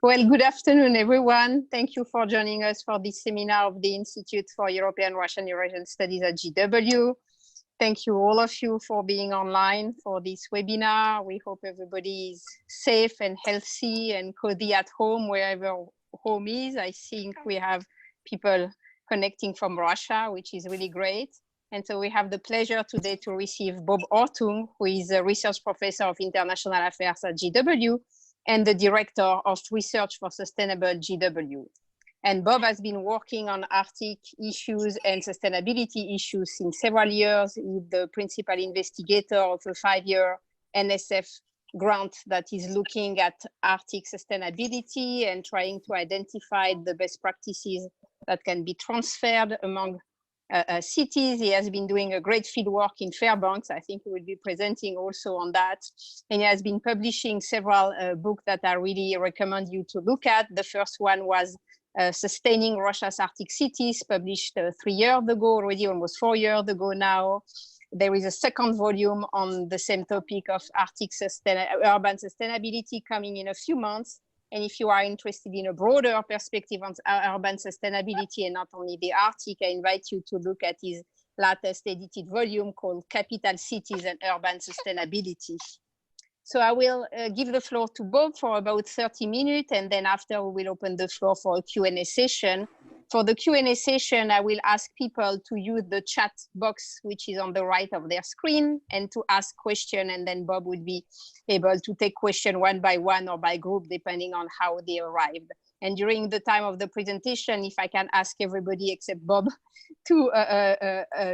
Well, good afternoon, everyone. Thank you for joining us for this seminar of the Institute for European Russian Eurasian Studies at GW. Thank you, all of you, for being online for this webinar. We hope everybody is safe and healthy and cozy at home, wherever home is. I think we have people connecting from Russia, which is really great. And so we have the pleasure today to receive Bob Orttung, who is a research professor of international affairs at GW and the director of research for sustainable GW. And Bob has been working on Arctic issues and sustainability issues since several years. He's the principal investigator of a 5-year NSF grant that is looking at Arctic sustainability and trying to identify the best practices that can be transferred among cities. He has been doing a great field work in Fairbanks. I think he will be presenting also on that. And he has been publishing several books that I really recommend you to look at. The first one was Sustaining Russia's Arctic Cities, published 3 years ago, already almost 4 years ago now. There is a second volume on the same topic of Arctic urban sustainability coming in a few months. And if you are interested in a broader perspective on urban sustainability and not only the Arctic, I invite you to look at his latest edited volume called Capital Cities and Urban Sustainability. So I will give the floor to Bob for about 30 minutes, and then after we will open the floor for a Q&A session. For the Q&A session, I will ask people to use the chat box, which is on the right of their screen, and to ask questions, and then Bob would be able to take questions one by one or by group, depending on how they arrived. And during the time of the presentation, if I can ask everybody except Bob to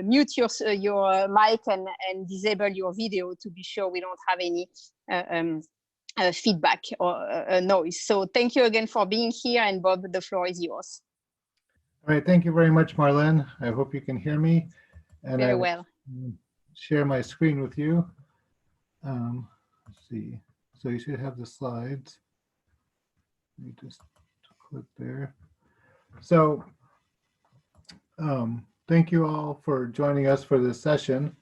mute your mic and disable your video to be sure we don't have any feedback or noise. So thank you again for being here, and Bob, the floor is yours. All right, thank you very much, Marlene. I hope you can hear me. And very well. Share my screen with you. Let's see. So you should have the slides. Let me just click there. So thank you all for joining us for this session.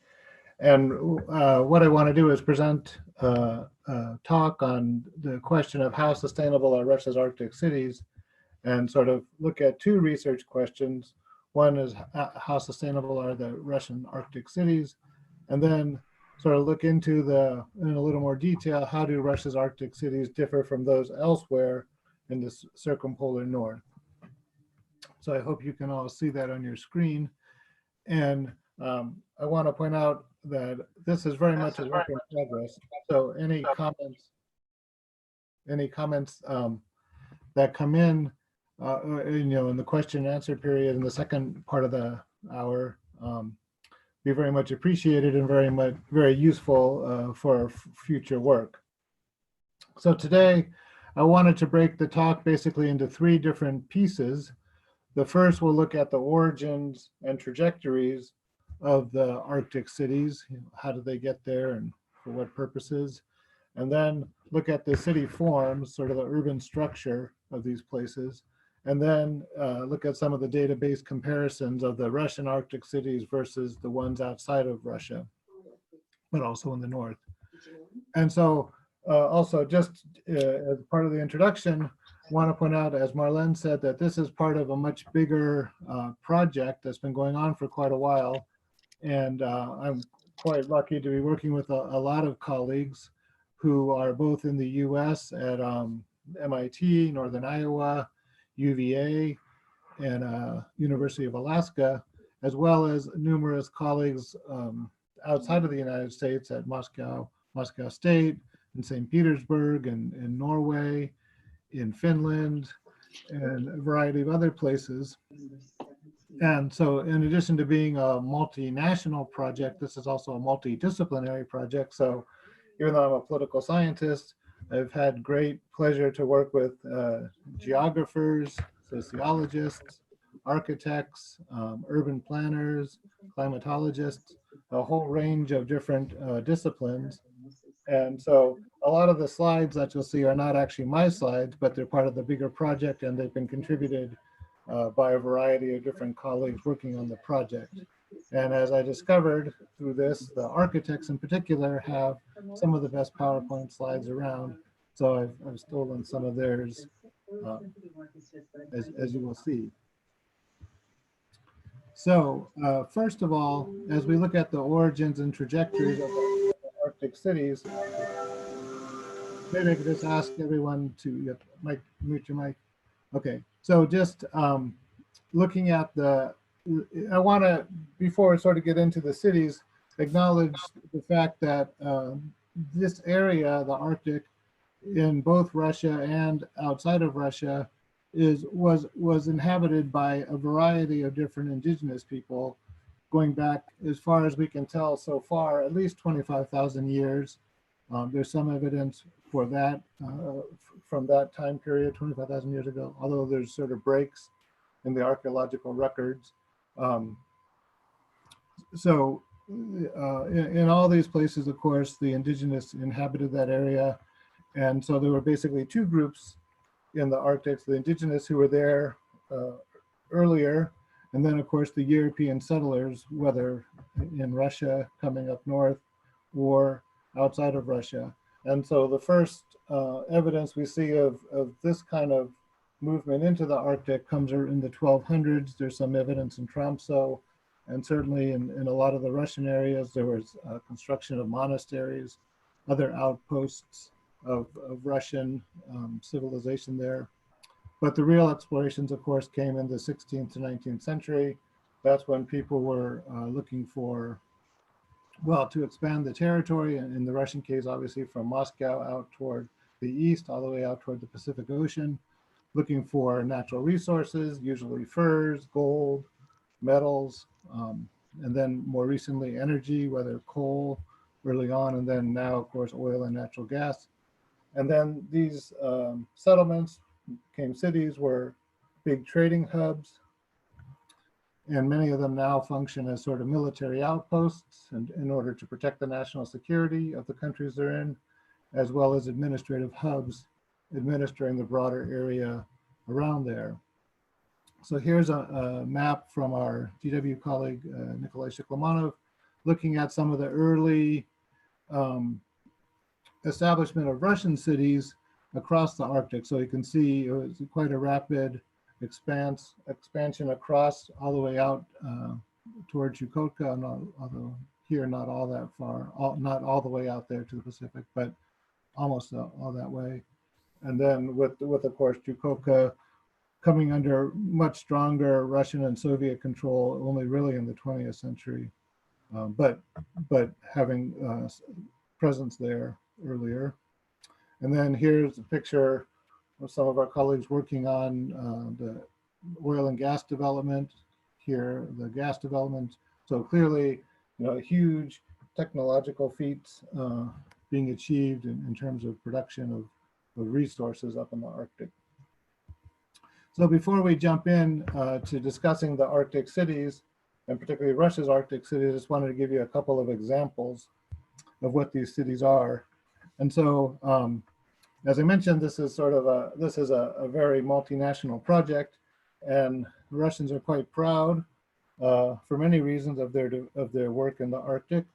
And what I want to do is present a talk on the question of how sustainable are Russia's Arctic cities, and sort of look at two research questions. One is how sustainable are the Russian Arctic cities, and then sort of look into in a little more detail, how do Russia's Arctic cities differ from those elsewhere in the circumpolar north. So I hope you can all see that on your screen. And I want to point out that this is very much a work in progress. So any comments that come in, in the question and answer period in the second part of the hour, be very much appreciated and very useful for future work. So today, I wanted to break the talk basically into 3 different pieces. The first will look at the origins and trajectories of the Arctic cities. How did they get there and for what purposes? And then look at the city forms, sort of the urban structure of these places. And then look at some of the database comparisons of the Russian Arctic cities versus the ones outside of Russia, but also in the north. And so also just as part of the introduction, I want to point out, as Marlene said, that this is part of a much bigger project that's been going on for quite a while. And I'm quite lucky to be working with a lot of colleagues who are both in the US at MIT, Northern Iowa, UVA, and University of Alaska, as well as numerous colleagues outside of the United States at Moscow State, in St. Petersburg, and in Norway, in Finland, and a variety of other places. And so in addition to being a multinational project, this is also a multidisciplinary project. So even though I'm a political scientist, I've had great pleasure to work with geographers, sociologists, architects, urban planners, climatologists, a whole range of different disciplines. And so a lot of the slides that you'll see are not actually my slides, but they're part of the bigger project, and they've been contributed by a variety of different colleagues working on the project. And as I discovered through this, the architects in particular have some of the best PowerPoint slides around. So I've stolen some of theirs as you will see. So first of all, as we look at the origins and trajectories of the Arctic cities, maybe I could just ask everyone to mute your mic. Okay, so just looking at I want to, before we sort of get into the cities, acknowledge the fact that this area, the Arctic, in both Russia and outside of Russia, was inhabited by a variety of different indigenous people, going back as far as we can tell so far, at least 25,000 years. There's some evidence for that from that time period, 25,000 years ago, although there's sort of breaks in the archaeological records. So in all these places, of course, the indigenous inhabited that area. And so there were basically two groups in the Arctic, the indigenous who were there earlier, and then of course the European settlers, whether in Russia coming up north or outside of Russia. And so the first evidence we see of this kind of movement into the Arctic comes in the 1200s. There's some evidence in Tromsø, and certainly in a lot of the Russian areas, there was construction of monasteries, other outposts of Russian civilization there. But the real explorations, of course, came in the 16th to 19th century. That's when people were looking for, well, to expand the territory, and in the Russian case, obviously from Moscow out toward the east, all the way out toward the Pacific Ocean, looking for natural resources, usually furs, gold, metals, and then more recently energy, whether coal early on, and then now, of course, oil and natural gas. And then these settlements became cities, were big trading hubs, and many of them now function as sort of military outposts in order to protect the national security of the countries they're in, as well as administrative hubs administering the broader area around there. So here's a map from our GW colleague, Nikolai Shiklemanov, looking at some of the early establishment of Russian cities across the Arctic. So you can see it was quite a rapid expansion across all the way out toward Chukotka, although here not all that far, not all the way out there to the Pacific, but almost all that way. And then with of course Chukotka coming under much stronger Russian and Soviet control only really in the 20th century, but having presence there earlier. And then here's a picture of some of our colleagues working on the oil and gas development. Here, the gas development. So clearly, huge technological feats being achieved in terms of production of resources up in the Arctic. So before we jump in to discussing the Arctic cities, and particularly Russia's Arctic cities, I just wanted to give you a couple of examples of what these cities are. And so, as I mentioned, this is a very multinational project, and the Russians are quite proud for many reasons of their work in the Arctic,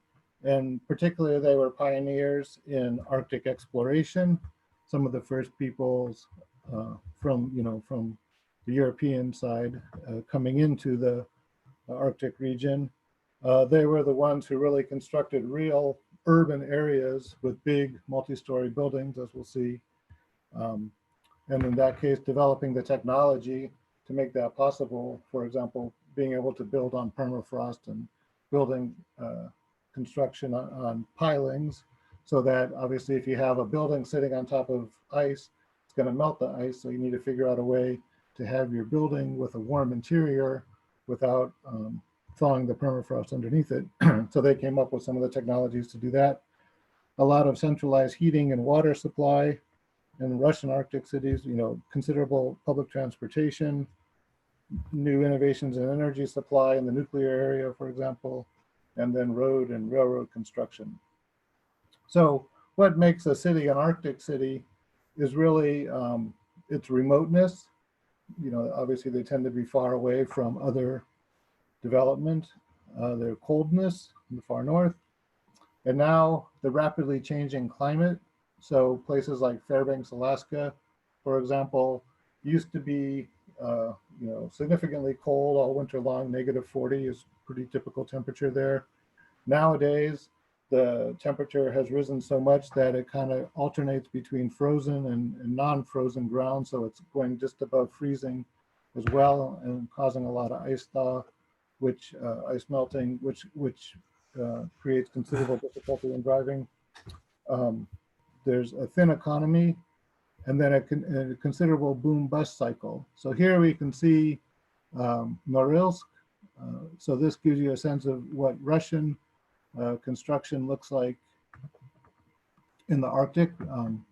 and particularly they were pioneers in Arctic exploration. Some of the first peoples from the European side coming into the Arctic region. They were the ones who really constructed real urban areas with big multi-story buildings, as we'll see. And in that case, developing the technology to make that possible. For example, being able to build on permafrost and building construction on pilings, so that obviously if you have a building sitting on top of ice, it's going to melt the ice. So you need to figure out a way to have your building with a warm interior without thawing the permafrost underneath it. So they came up with some of the technologies to do that. A lot of centralized heating and water supply in Russian Arctic cities, considerable public transportation, new innovations in energy supply in the nuclear area, for example, and then road and railroad construction. So what makes a city an Arctic city is really its remoteness. Obviously they tend to be far away from other development, their coldness in the far north, and now the rapidly changing climate. So places like Fairbanks, Alaska, for example, used to be, significantly cold all winter long. -40 is pretty typical temperature there. Nowadays, the temperature has risen so much that it kind of alternates between frozen and non-frozen ground. So it's going just above freezing as well, and causing a lot of ice thaw, which ice melting, which creates considerable difficulty in driving. There's a thin economy, and then a considerable boom-bust cycle. So here we can see Norilsk. So this gives you a sense of what Russian construction looks like in the Arctic,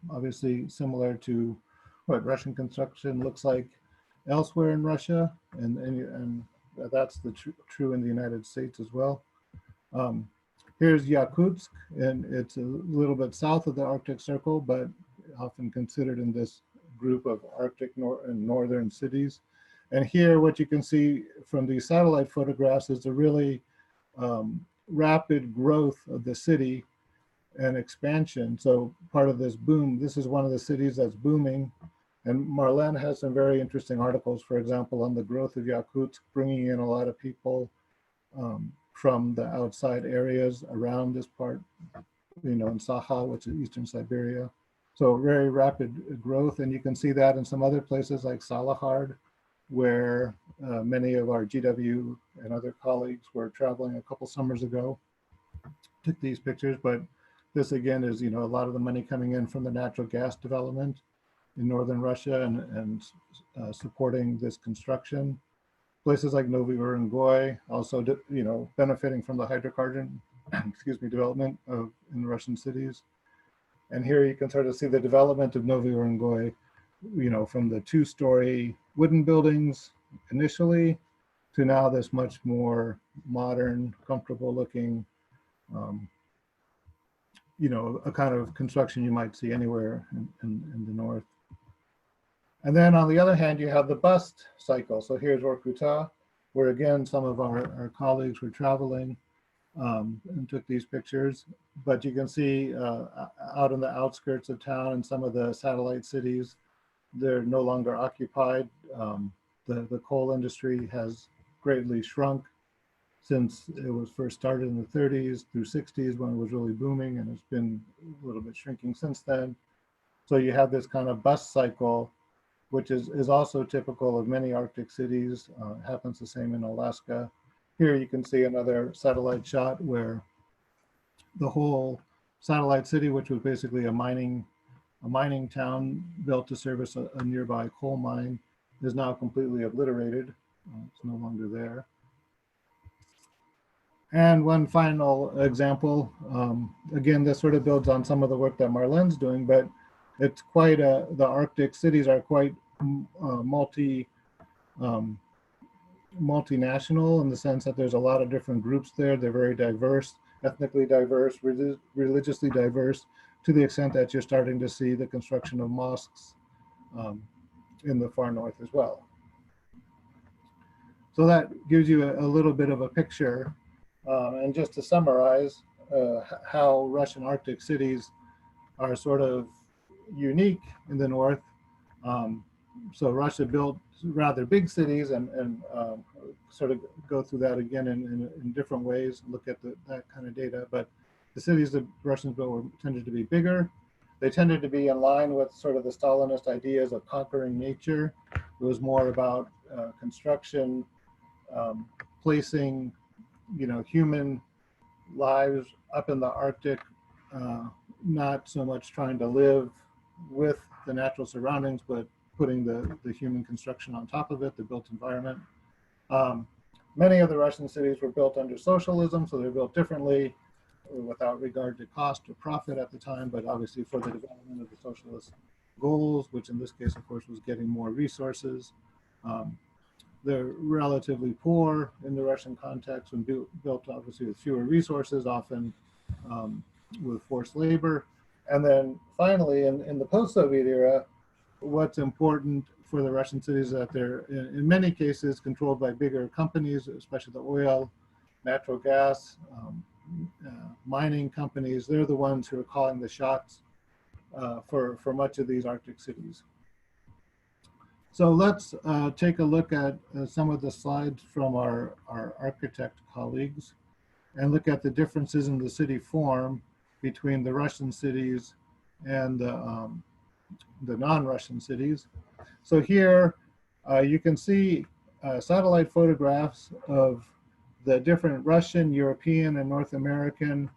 obviously similar to what Russian construction looks like elsewhere in Russia, and that's true in the United States as well. Here's Yakutsk, and it's a little bit south of the Arctic Circle, but often considered in this group of Arctic and northern cities. And here, what you can see from these satellite photographs is the really rapid growth of the city and expansion. So part of this boom, this is one of the cities that's booming. And Marlene has some very interesting articles, for example, on the growth of Yakutsk, bringing in a lot of people from the outside areas around this part, in Sakha, which is Eastern Siberia. So very rapid growth. And you can see that in some other places like Salahard, where many of our GW and other colleagues were traveling a couple summers ago, took these pictures. But this again is, a lot of the money coming in from the natural gas development in northern Russia and supporting this construction. Places like Novy Urengoy also, benefiting from the hydrocarbon, development in Russian cities. And here you can sort of see the development of Novy Urengoy, from the 2-story wooden buildings initially to now this much more modern, comfortable looking, a kind of construction you might see anywhere in the north. And then on the other hand, you have the bust cycle. So here's Vorkuta, where again, some of our colleagues were traveling and took these pictures. But you can see out in the outskirts of town and some of the satellite cities, they're no longer occupied. The coal industry has greatly shrunk since it was first started in the 30s through 60s when it was really booming, and it's been a little bit shrinking since then. So you have this kind of bust cycle, which is also typical of many Arctic cities. Happens the same in Alaska. Here you can see another satellite shot where the whole satellite city, which was basically a mining town built to service a nearby coal mine, is now completely obliterated. It's no longer there. And one final example, again, this sort of builds on some of the work that Marlene's doing, but it's quite the Arctic cities are quite multinational in the sense that there's a lot of different groups there. They're very diverse, ethnically diverse, religiously diverse, to the extent that you're starting to see the construction of mosques in the far north as well. So that gives you a little bit of a picture. And just to summarize how Russian Arctic cities are sort of unique in the north. So Russia built rather big cities and sort of go through that again in different ways, look at that kind of data. But the cities that Russians built tended to be bigger. They tended to be in line with sort of the Stalinist ideas of conquering nature. It was more about construction, placing, human lives up in the Arctic, not so much trying to live with the natural surroundings, but putting the human construction on top of it, the built environment. Many of the Russian cities were built under socialism, so they're built differently without regard to cost or profit at the time, but obviously for the development of the socialist goals, which in this case, of course, was getting more resources. They're relatively poor in the Russian context and built obviously with fewer resources, often with forced labor. And then finally, in the post-Soviet era, what's important for the Russian cities is that they're in many cases controlled by bigger companies, especially the oil, natural gas, mining companies. They're the ones who are calling the shots for much of these Arctic cities. So let's take a look at some of the slides from our architect colleagues and look at the differences in the city form between the Russian cities and the non-Russian cities. So here you can see satellite photographs of the different Russian, European, and North American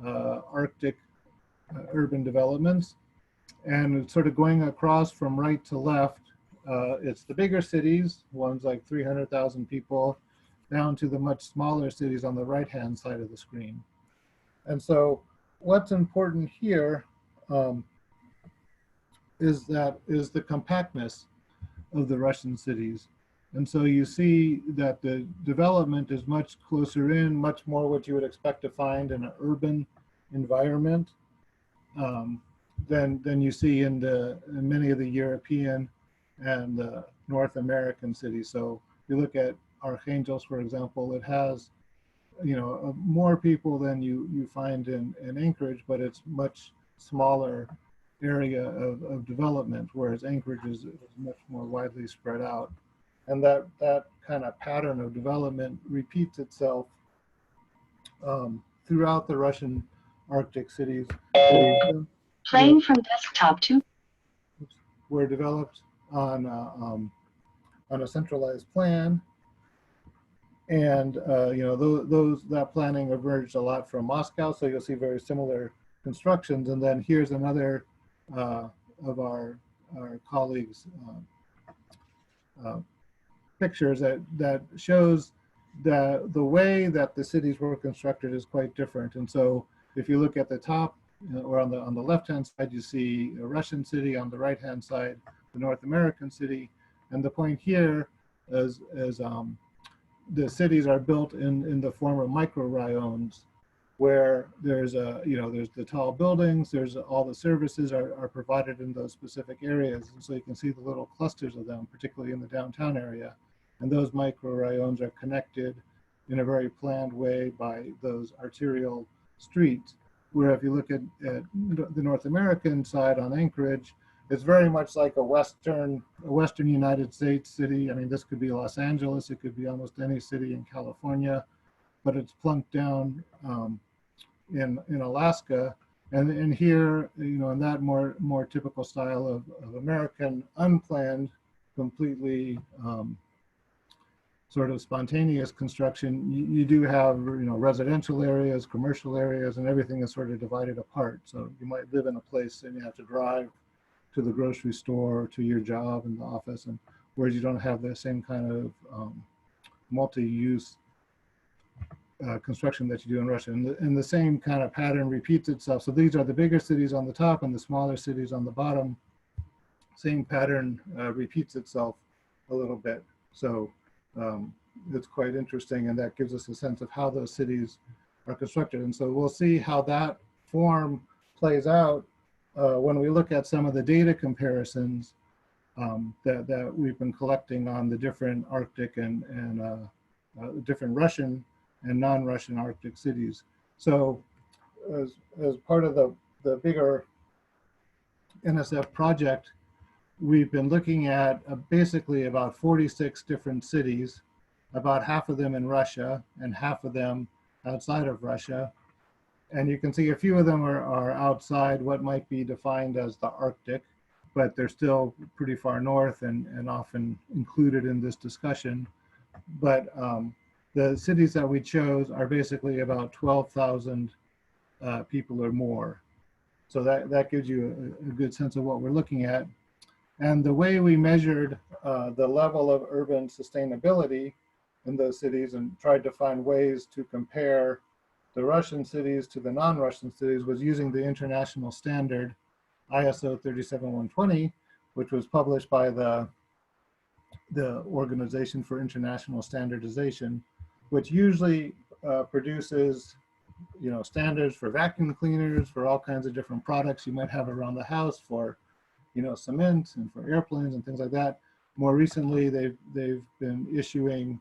Arctic urban developments. And it's sort of going across from right to left. It's the bigger cities, ones like 300,000 people, down to the much smaller cities on the right-hand side of the screen. And so what's important here is the compactness of the Russian cities. And so you see that the development is much closer in, much more what you would expect to find in an urban environment than you see in many of the European and North American cities. So if you look at Archangelsk, for example, it has, more people than you find in Anchorage, but it's much smaller area of development, whereas Anchorage is much more widely spread out. And that kind of pattern of development repeats itself throughout the Russian Arctic cities. Playing from desktop to. Were developed on a centralized plan, and that planning emerged a lot from Moscow. So you'll see very similar constructions. And then here's another of our colleagues' pictures that shows that the way that the cities were constructed is quite different. And so if you look at the top or on the left-hand side, you see a Russian city. On the right-hand side, the North American city. And the point here is the cities are built in the form of micro-ryones, where there's the tall buildings, there's all the services are provided in those specific areas. And so you can see the little clusters of them, particularly in the downtown area. And those micro-ryones are connected in a very planned way by those arterial streets, where if you look at the North American side on Anchorage, it's very much like a Western United States city. I mean, this could be Los Angeles, it could be almost any city in California, but it's plunked down in Alaska. And here, in that more typical style of American unplanned, completely sort of spontaneous construction, you do have residential areas, commercial areas, and everything is sort of divided apart. So you might live in a place and you have to drive to the grocery store, to your job in the office, and whereas you don't have the same kind of multi-use construction that you do in Russia. And the same kind of pattern repeats itself. So these are the bigger cities on the top and the smaller cities on the bottom. Same pattern repeats itself a little bit. So it's quite interesting, and that gives us a sense of how those cities are constructed. And so we'll see how that form plays out when we look at some of the data comparisons that we've been collecting on the different Arctic and different Russian and non-Russian Arctic cities. So as part of the bigger NSF project, we've been looking at basically about 46 different cities, about half of them in Russia and half of them outside of Russia. And you can see a few of them are outside what might be defined as the Arctic, but they're still pretty far north and often included in this discussion. But the cities that we chose are basically about 12,000 people or more. So that gives you a good sense of what we're looking at. And the way we measured the level of urban sustainability in those cities and tried to find ways to compare the Russian cities to the non-Russian cities was using the international standard ISO 37120, which was published by the Organization for International Standardization, which usually produces standards for vacuum cleaners, for all kinds of different products you might have around the house, for cement and for airplanes and things like that. More recently, they've been issuing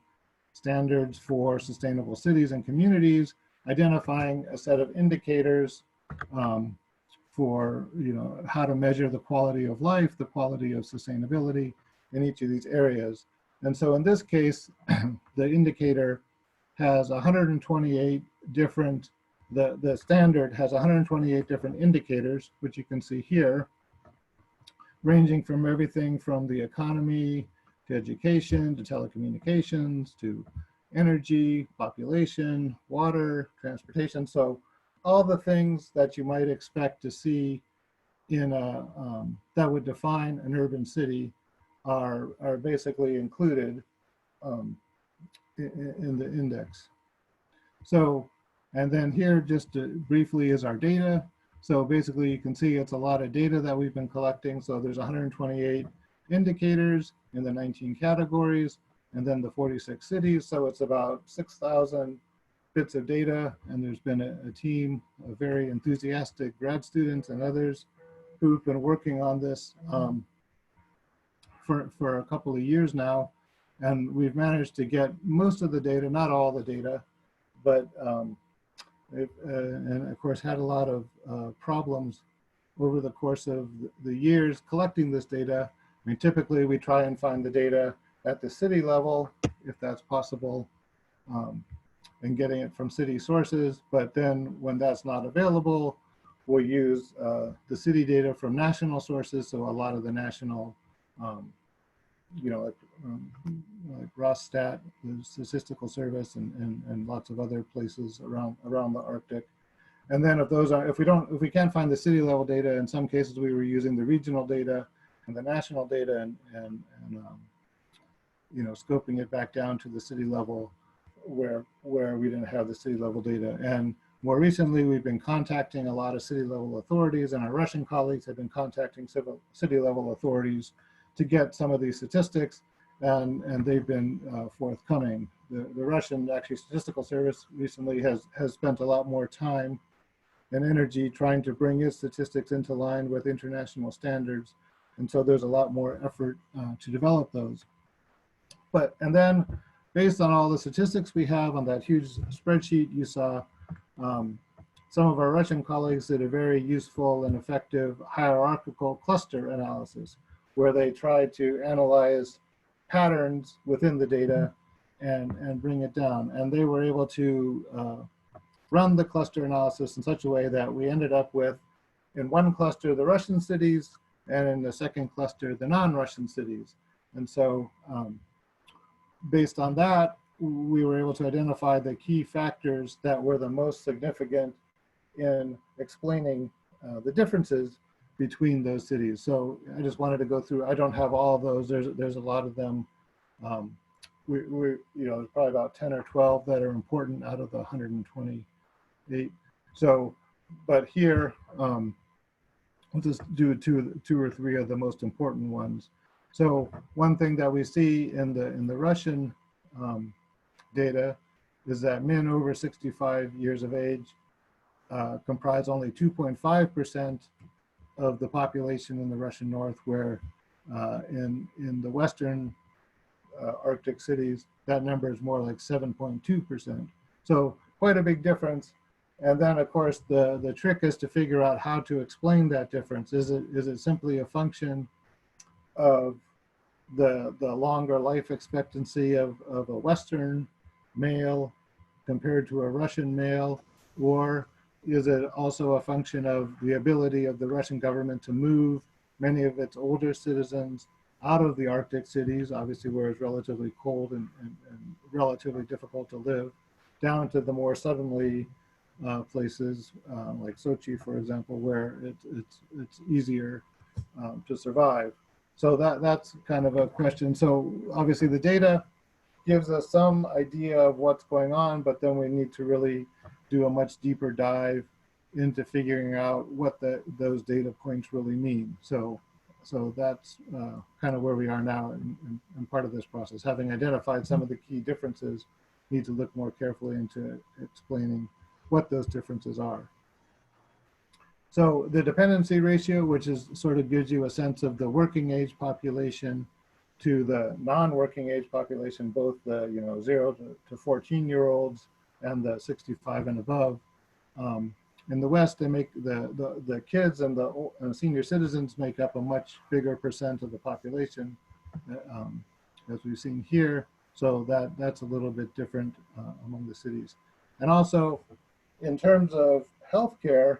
standards for sustainable cities and communities, identifying a set of indicators for how to measure the quality of life, the quality of sustainability, in each of these areas. And so in this case, the indicator has 128 different, the standard has 128 different indicators, which you can see here, ranging from everything from the economy to education to telecommunications to energy, population, water, transportation. So all the things that you might expect to see in a, that would define an urban city are basically included in the index. So, and then here just briefly is our data. So basically you can see it's a lot of data that we've been collecting. So there's 128 indicators in the 19 categories and then the 46 cities. So it's about 6,000 bits of data. And there's been a team of very enthusiastic grad students and others who've been working on this for a couple of years now. And we've managed to get most of the data, not all the data, but and of course had a lot of problems over the course of the years collecting this data. I mean, typically we try and find the data at the city level, if that's possible, and getting it from city sources. But then when that's not available, we'll use the city data from national sources. So a lot of the national, like Rosstat, the Statistical Service, and lots of other places around the Arctic. And then if those are, if we can't find the city level data, in some cases we were using the regional data and the national data and scoping it back down to the city level where we didn't have the city level data. And more recently, we've been contacting a lot of city level authorities, and our Russian colleagues have been contacting city level authorities to get some of these statistics, and they've been forthcoming. The Russian Statistical Service recently has spent a lot more time and energy trying to bring its statistics into line with international standards, and so there's a lot more effort to develop those. And then based on all the statistics we have on that huge spreadsheet you saw, some of our Russian colleagues did a very useful and effective hierarchical cluster analysis, where they tried to analyze patterns within the data and bring it down. And they were able to run the cluster analysis in such a way that we ended up with, in one cluster, the Russian cities, and in the second cluster, the non-Russian cities. And so based on that, we were able to identify the key factors that were the most significant in explaining the differences between those cities. So I just wanted to go through, I don't have all of those, there's a lot of them. There's probably about 10 or 12 that are important out of the 128. So, but here, we'll just do two or three of the most important ones. So one thing that we see in the Russian data is that men over 65 years of age comprise only 2.5% of the population in the Russian North, where in the Western Arctic cities, that number is more like 7.2%. So quite a big difference. And then of course, the trick is to figure out how to explain that difference. Is it simply a function of the longer life expectancy of a Western male compared to a Russian male, or is it also a function of the ability of the Russian government to move many of its older citizens out of the Arctic cities, obviously where it's relatively cold and relatively difficult to live, down to the more southerly places like Sochi, for example, where it's easier to survive. So that's kind of a question. So obviously the data gives us some idea of what's going on, but then we need to really do a much deeper dive into figuring out what those data points really mean. So that's kind of where we are now in part of this process. Having identified some of the key differences, need to look more carefully into explaining what those differences are. So the dependency ratio, which is sort of gives you a sense of the working age population to the non-working age population, both the 0 to 14-year-olds and the 65 and above. In the West, they make the kids and the senior citizens make up a much bigger percent of the population as we've seen here. So that's a little bit different among the cities. And also, in terms of healthcare,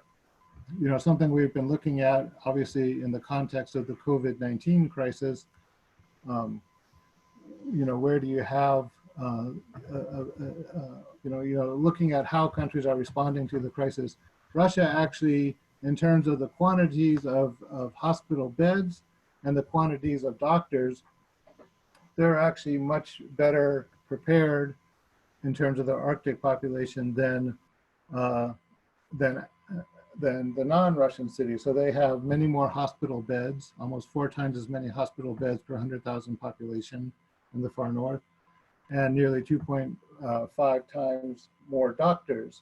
something we've been looking at, obviously, in the context of the COVID-19 crisis. Where do you have, looking at how countries are responding to the crisis. Russia actually, in terms of the quantities of hospital beds and the quantities of doctors, they're actually much better prepared in terms of the Arctic population than the non-Russian cities. So they have many more hospital beds, almost 4 times as many hospital beds per 100,000 population in the far north, and nearly 2.5 times more doctors.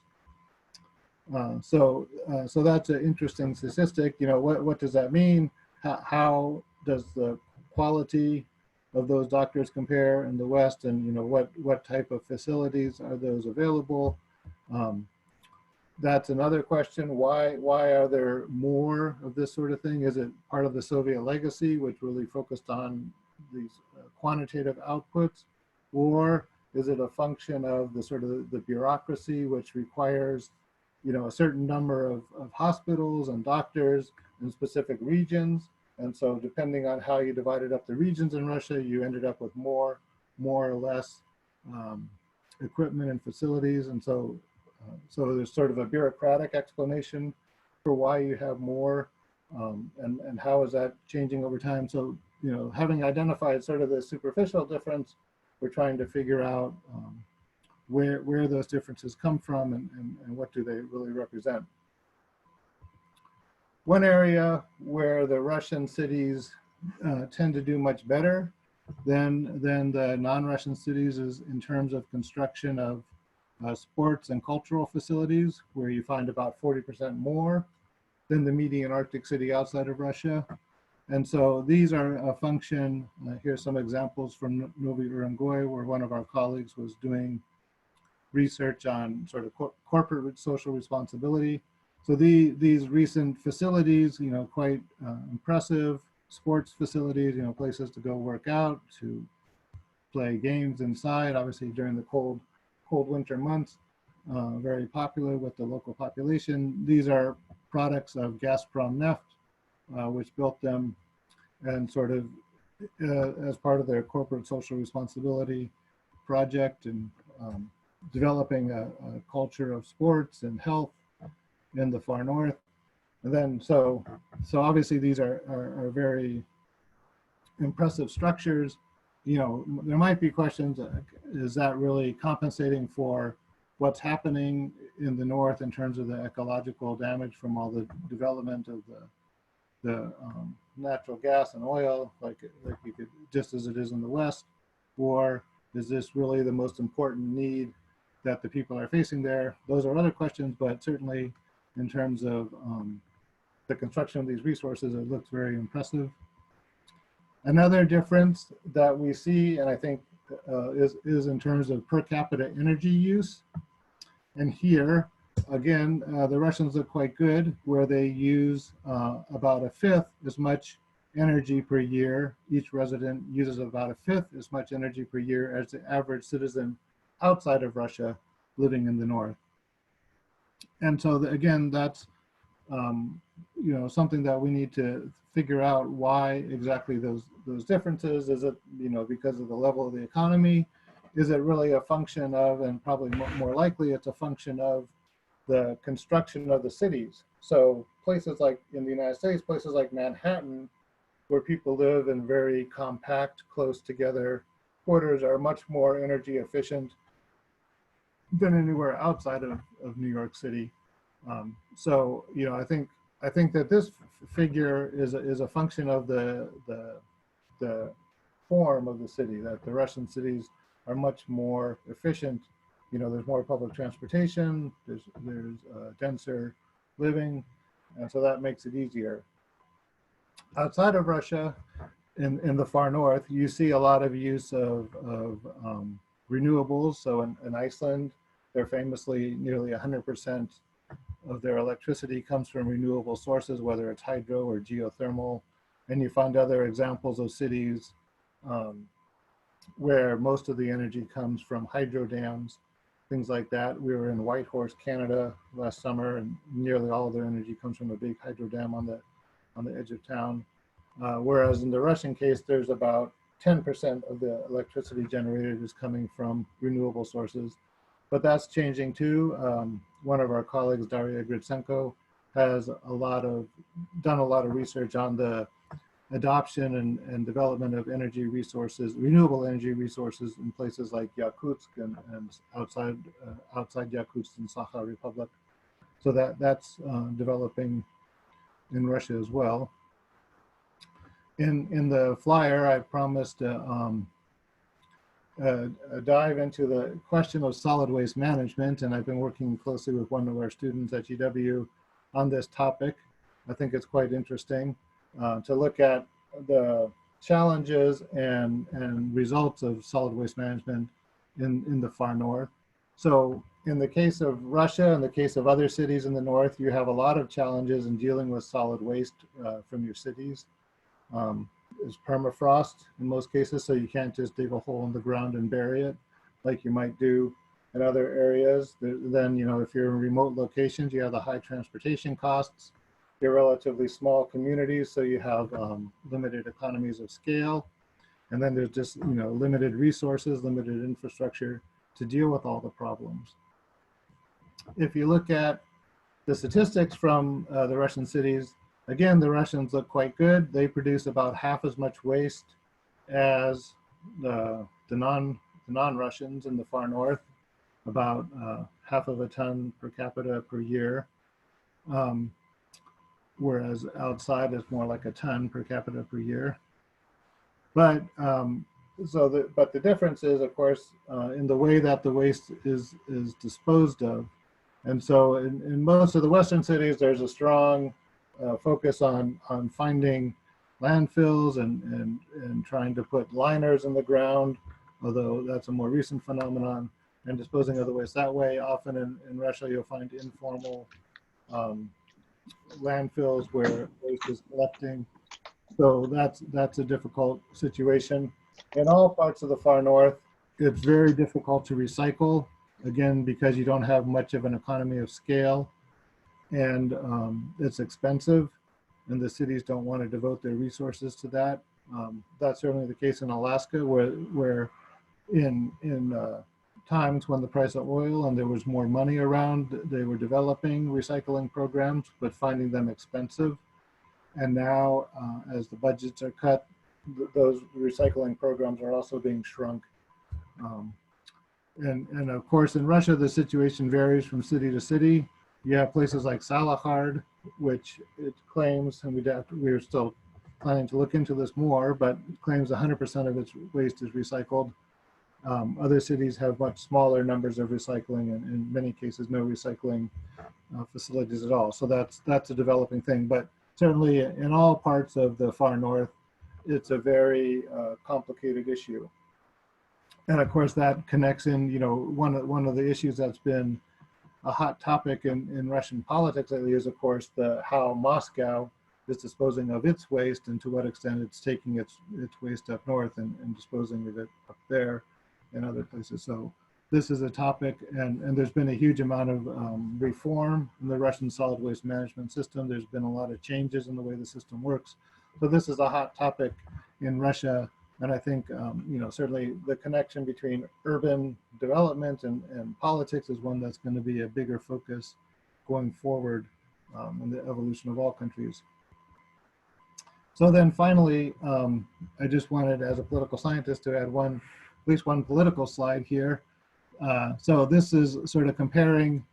So that's an interesting statistic. What does that mean? How does the quality of those doctors compare in the West, and what type of facilities are those available? That's another question. Why are there more of this sort of thing? Is it part of the Soviet legacy, which really focused on these quantitative outputs, or is it a function of the sort of the bureaucracy, which requires a certain number of hospitals and doctors in specific regions? And so depending on how you divided up the regions in Russia, you ended up with more or less equipment and facilities. And so there's sort of a bureaucratic explanation for why you have more, and how is that changing over time. So, having identified sort of the superficial difference, we're trying to figure out where those differences come from and what do they really represent. One area where the Russian cities tend to do much better than the non-Russian cities is in terms of construction of sports and cultural facilities, where you find about 40% more than the median Arctic city outside of Russia. And so these are a function, here's some examples from Novi Urengoy, where one of our colleagues was doing research on sort of corporate social responsibility. So these recent facilities, quite impressive sports facilities, places to go work out, to play games inside, obviously during the cold winter months, very popular with the local population. These are products of Gazprom Neft, which built them, and sort of as part of their corporate social responsibility project, and developing a culture of sports and health in the far north. And then so obviously these are very impressive structures. There might be questions, is that really compensating for what's happening in the north in terms of the ecological damage from all the development of the natural gas and oil, like you could, just as it is in the West? Or is this really the most important need that the people are facing there? Those are other questions, but certainly in terms of the construction of these resources, it looks very impressive. Another difference that we see, and I think is in terms of per capita energy use. And here, again, the Russians look quite good, where they use about 1/5 as much energy per year. Each resident uses about 1/5 as much energy per year as the average citizen outside of Russia living in the north. And so again, that's something that we need to figure out, why exactly those differences. Is it because of the level of the economy? Is it really a function of, and probably more likely it's a function of, the construction of the cities? So places like in the United States, places like Manhattan, where people live in very compact, close together quarters, are much more energy efficient than anywhere outside of New York City. So I think that this figure is a function of the form of the city, that the Russian cities are much more efficient. There's more public transportation, there's denser living, and so that makes it easier. Outside of Russia, in the far north, you see a lot of use of renewables. So in Iceland, they're famously nearly 100% of their electricity comes from renewable sources, whether it's hydro or geothermal. And you find other examples of cities where most of the energy comes from hydro dams, things like that. We were in Whitehorse, Canada last summer, and nearly all of their energy comes from a big hydro dam on the edge of town. Whereas in the Russian case, there's about 10% of the electricity generated is coming from renewable sources. But that's changing too. One of our colleagues, Daria Gritsenko, has done a lot of research on the adoption and development of energy resources, renewable energy resources in places like Yakutsk and outside Yakutsk and Sakha Republic. So that's developing in Russia as well. In the flyer, I promised a dive into the question of solid waste management, and I've been working closely with one of our students at GW on this topic. I think it's quite interesting to look at the challenges and results of solid waste management in the far north. So in the case of Russia, in the case of other cities in the north, you have a lot of challenges in dealing with solid waste from your cities. There's permafrost in most cases, so you can't just dig a hole in the ground and bury it like you might do in other areas. Then, if you're in remote locations, you have the high transportation costs. You're relatively small communities, so you have limited economies of scale. And then there's just, limited resources, limited infrastructure to deal with all the problems. If you look at the statistics from the Russian cities, again, the Russians look quite good. They produce about half as much waste as the non-Russians in the far north, about half of a ton per capita per year. Whereas outside it's more like a ton per capita per year. But but the difference is, of course, in the way that the waste is disposed of. And so in most of the Western cities, there's a strong focus on finding landfills and trying to put liners in the ground, although that's a more recent phenomenon, and disposing of the waste that way. Often in Russia, you'll find informal landfills where waste is collecting. So that's a difficult situation. In all parts of the far north, it's very difficult to recycle, again, because you don't have much of an economy of scale, and it's expensive, and the cities don't want to devote their resources to that. That's certainly the case in Alaska, where in times when the price of oil and there was more money around, they were developing recycling programs, but finding them expensive. And now, as the budgets are cut, those recycling programs are also being shrunk. And of course, in Russia, the situation varies from city to city. You have places like Salahard, which it claims, and we're still planning to look into this more, but it claims 100% of its waste is recycled. Other cities have much smaller numbers of recycling, and in many cases, no recycling facilities at all. So that's a developing thing. But certainly in all parts of the far north, it's a very complicated issue. And of course, that connects in, one of the issues that's been a hot topic in Russian politics lately is, of course, how Moscow is disposing of its waste and to what extent it's taking its waste up north and disposing of it up there and other places. So this is a topic, and there's been a huge amount of reform in the Russian solid waste management system. There's been a lot of changes in the way the system works. So this is a hot topic in Russia. And I think, certainly the connection between urban development and politics is one that's going to be a bigger focus going forward in the evolution of all countries. So then finally, I just wanted, as a political scientist, to add at least one political slide here. So this is sort of comparing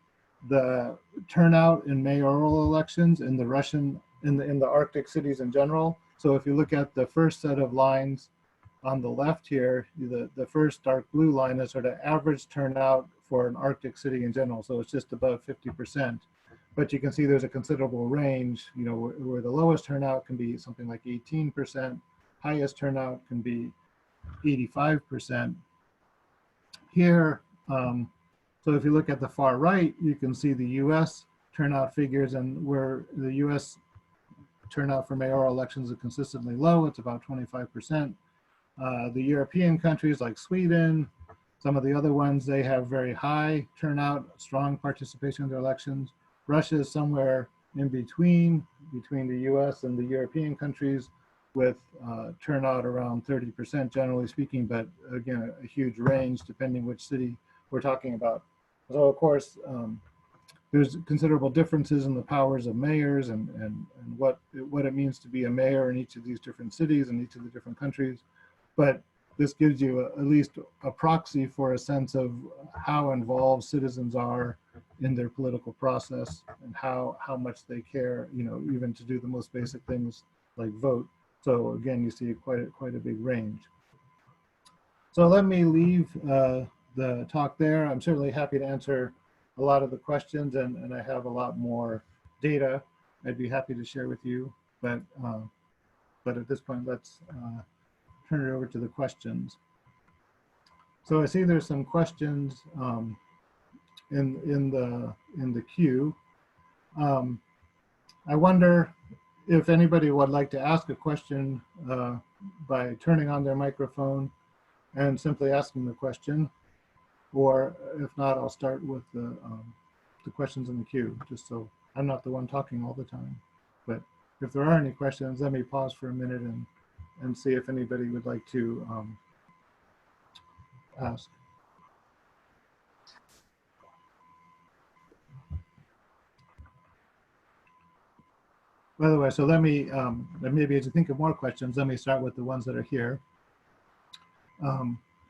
the turnout in mayoral elections in the Arctic cities in general. So if you look at the first set of lines on the left here, the first dark blue line is sort of average turnout for an Arctic city in general. So it's just above 50%. But you can see there's a considerable range, where the lowest turnout can be something like 18%, highest turnout can be 85%. Here, so if you look at the far right, you can see the US turnout figures, and where the US turnout for mayoral elections is consistently low, it's about 25%. The European countries like Sweden, some of the other ones, they have very high turnout, strong participation in their elections. Russia is somewhere in between the US and the European countries, with turnout around 30% generally speaking, but again, a huge range depending which city we're talking about. So of course, there's considerable differences in the powers of mayors and what it means to be a mayor in each of these different cities and each of the different countries. But this gives you at least a proxy for a sense of how involved citizens are in their political process and how much they care, you know, even to do the most basic things like vote. So again, you see quite a big range. So let me leave the talk there. I'm certainly happy to answer a lot of the questions, and I have a lot more data I'd be happy to share with you. But at this point, let's turn it over to the questions. So I see there's some questions in the queue. I wonder if anybody would like to ask a question by turning on their microphone and simply asking the question, or if not, I'll start with the questions in the queue, just so I'm not the one talking all the time. But if there are any questions, let me pause for a minute and see if anybody would like to ask. By the way, so let me, maybe as you think of more questions, let me start with the ones that are here.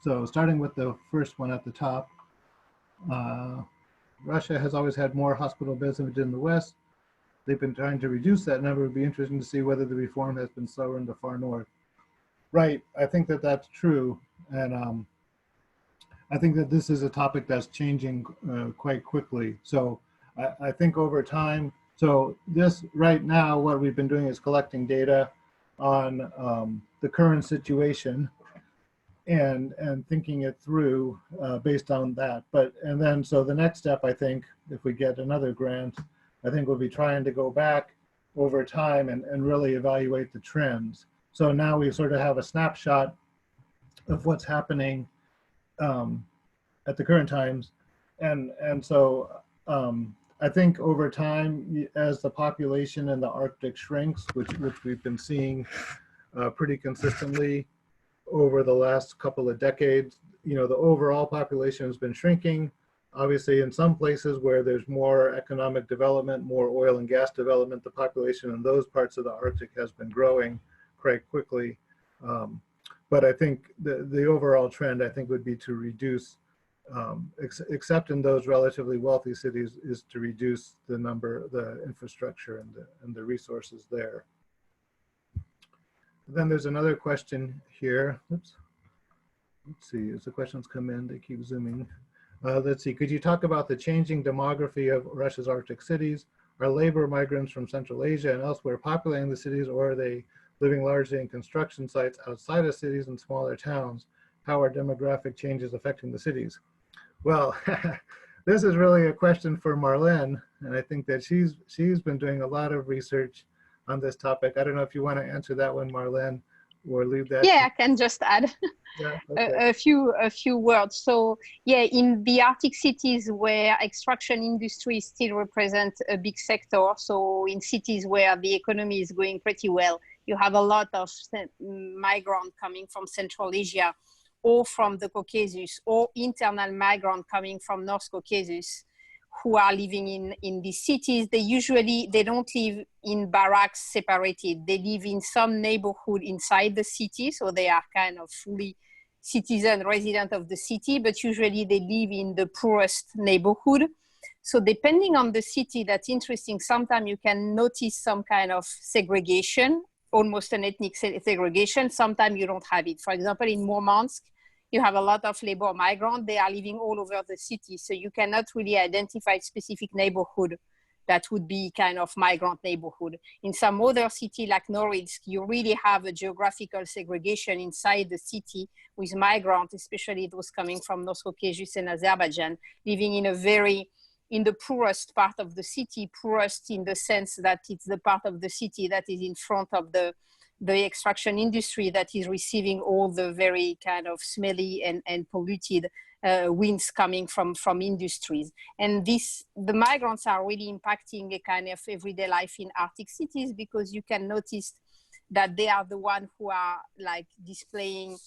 So starting with the first one at the top, Russia has always had more hospital beds than in the West. They've been trying to reduce that number. It would be interesting to see whether the reform has been slower in the far north. Right, I think that that's true. And I think that this is a topic that's changing quite quickly. So I think over time, so this right now, what we've been doing is collecting data on the current situation and thinking it through based on that. And then, so the next step, I think, if we get another grant, I think we'll be trying to go back over time and really evaluate the trends. So now we sort of have a snapshot of what's happening at the current times. And so I think over time, as the population in the Arctic shrinks, which we've been seeing pretty consistently over the last couple of decades, you know, the overall population has been shrinking. Obviously, in some places where there's more economic development, more oil and gas development, the population in those parts of the Arctic has been growing quite quickly. But I think the overall trend, I think, would be to reduce, except in those relatively wealthy cities, is to reduce the number, the infrastructure and the resources there. Then there's another question here. Oops. Let's see, as the questions come in, they keep zooming. Let's see, could you talk about the changing demography of Russia's Arctic cities? Are labor migrants from Central Asia and elsewhere populating the cities, or are they living largely in construction sites outside of cities and smaller towns? How are demographic changes affecting the cities? Well, this is really a question for Marlene, and I think that she's been doing a lot of research on this topic. I don't know if you want to answer that one, Marlene, or leave that. Yeah, I can just add a few words. So yeah, in the Arctic cities where extraction industry still represents a big sector, so in cities where the economy is going pretty well, you have a lot of migrants coming from Central Asia or from the Caucasus, or internal migrants coming from North Caucasus, who are living in these cities. They don't live in barracks separated. They live in some neighborhood inside the city. So they are kind of fully citizen, resident of the city, but usually they live in the poorest neighborhood. So depending on the city, that's interesting. Sometimes you can notice some kind of segregation, almost an ethnic segregation. Sometimes you don't have it. For example, in Murmansk, you have a lot of labor migrants. They are living all over the city. So you cannot really identify specific neighborhood that would be kind of migrant neighborhood. In some other city like Norilsk, you really have a geographical segregation inside the city with migrants, especially those coming from North Caucasus and Azerbaijan, living in the poorest part of the city, poorest in the sense that it's the part of the city that is in front of the the extraction industry that is receiving all the very kind of smelly and polluted winds coming from industries. And the migrants are really impacting a kind of everyday life in Arctic cities, because you can notice that they are the ones who are like displaying,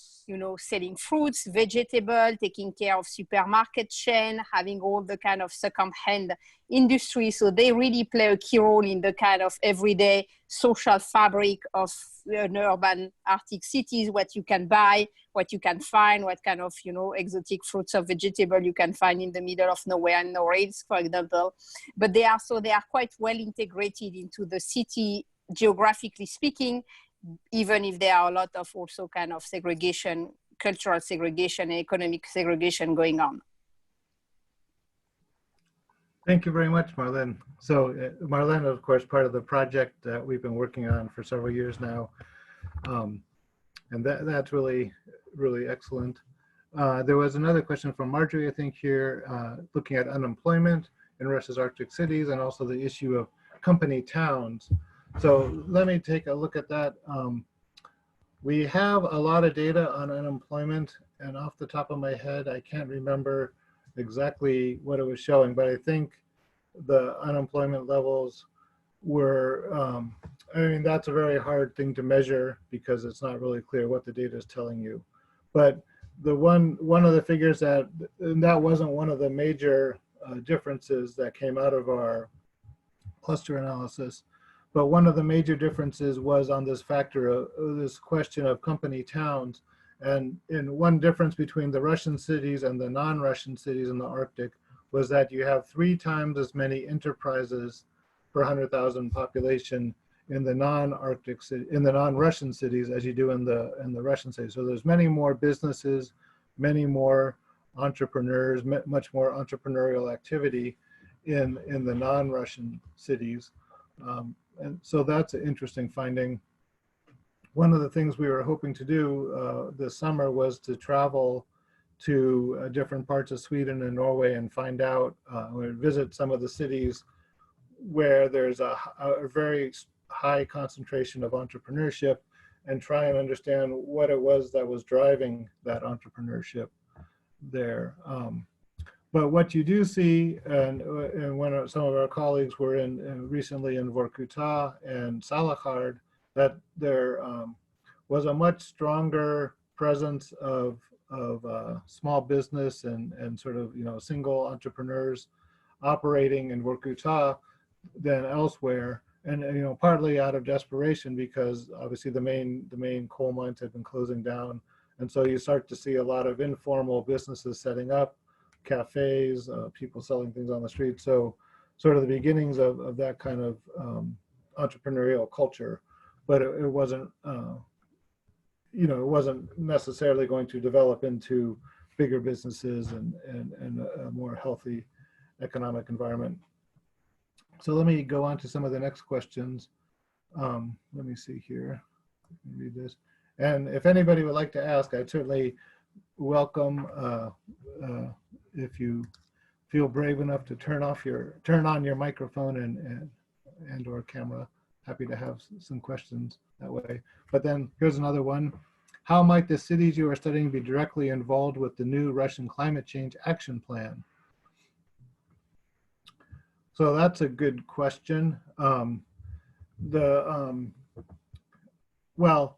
selling fruits, vegetable, taking care of supermarket chain, having all the kind of second-hand industry. So they really play a key role in the kind of everyday social fabric of an urban Arctic cities, what you can buy, what you can find, what kind of, exotic fruits or vegetable you can find in the middle of nowhere and no rails, for example. But they are quite well integrated into the city, geographically speaking, even if there are a lot of also kind of segregation, cultural segregation, and economic segregation going on. Thank you very much, Marlene. So Marlene, of course, part of the project that we've been working on for several years now. And that's really, really excellent. There was another question from Marjorie, I think here, looking at unemployment in Russia's Arctic cities and also the issue of company towns. So let me take a look at that. We have a lot of data on unemployment, and off the top of my head, I can't remember exactly what it was showing, but I think the unemployment levels were, that's a very hard thing to measure because it's not really clear what the data is telling you. But the one of the figures that wasn't one of the major differences that came out of our cluster analysis, but one of the major differences was on this factor of this question of company towns. And in one difference between the Russian cities and the non-Russian cities in the Arctic was that you have 3 times as many enterprises per 100,000 population in the non-Arctic city, in the non-Russian cities as you do in the Russian cities. So there's many more businesses, many more entrepreneurs, much more entrepreneurial activity in the non-Russian cities. And so that's an interesting finding. One of the things we were hoping to do this summer was to travel to different parts of Sweden and Norway and find out, visit some of the cities where there's a very high concentration of entrepreneurship and try and understand what it was that was driving that entrepreneurship there. But what you do see, and when some of our colleagues were recently in Vorkuta and Salahard, that there was a much stronger presence of small business and sort of single entrepreneurs operating in Vorkuta than elsewhere, and partly out of desperation because obviously the main coal mines had been closing down, and so you start to see a lot of informal businesses setting up, cafes, people selling things on the street. So sort of the beginnings of that kind of entrepreneurial culture, but it wasn't, it wasn't necessarily going to develop into bigger businesses and a more healthy economic environment. So let me go on to some of the next questions. Let me see here, read this. And if anybody would like to ask, I'd certainly welcome if you feel brave enough to turn on your microphone and or camera. Happy to have some questions that way. But then here's another one. How might the cities you are studying be directly involved with the new Russian climate change action plan? So that's a good question. Well,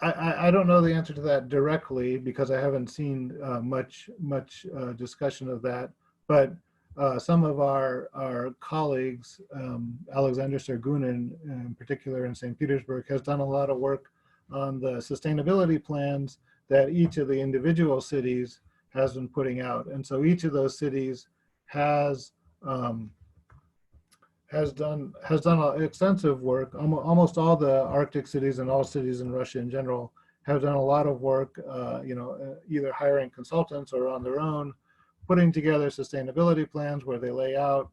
I don't know the answer to that directly because I haven't seen much discussion of that, but some of our colleagues, Alexander Sergunin in particular in St. Petersburg, has done a lot of work on the sustainability plans that each of the individual cities has been putting out. And so each of those cities has done extensive work. Almost all the Arctic cities and all cities in Russia in general have done a lot of work, either hiring consultants or on their own, putting together sustainability plans where they lay out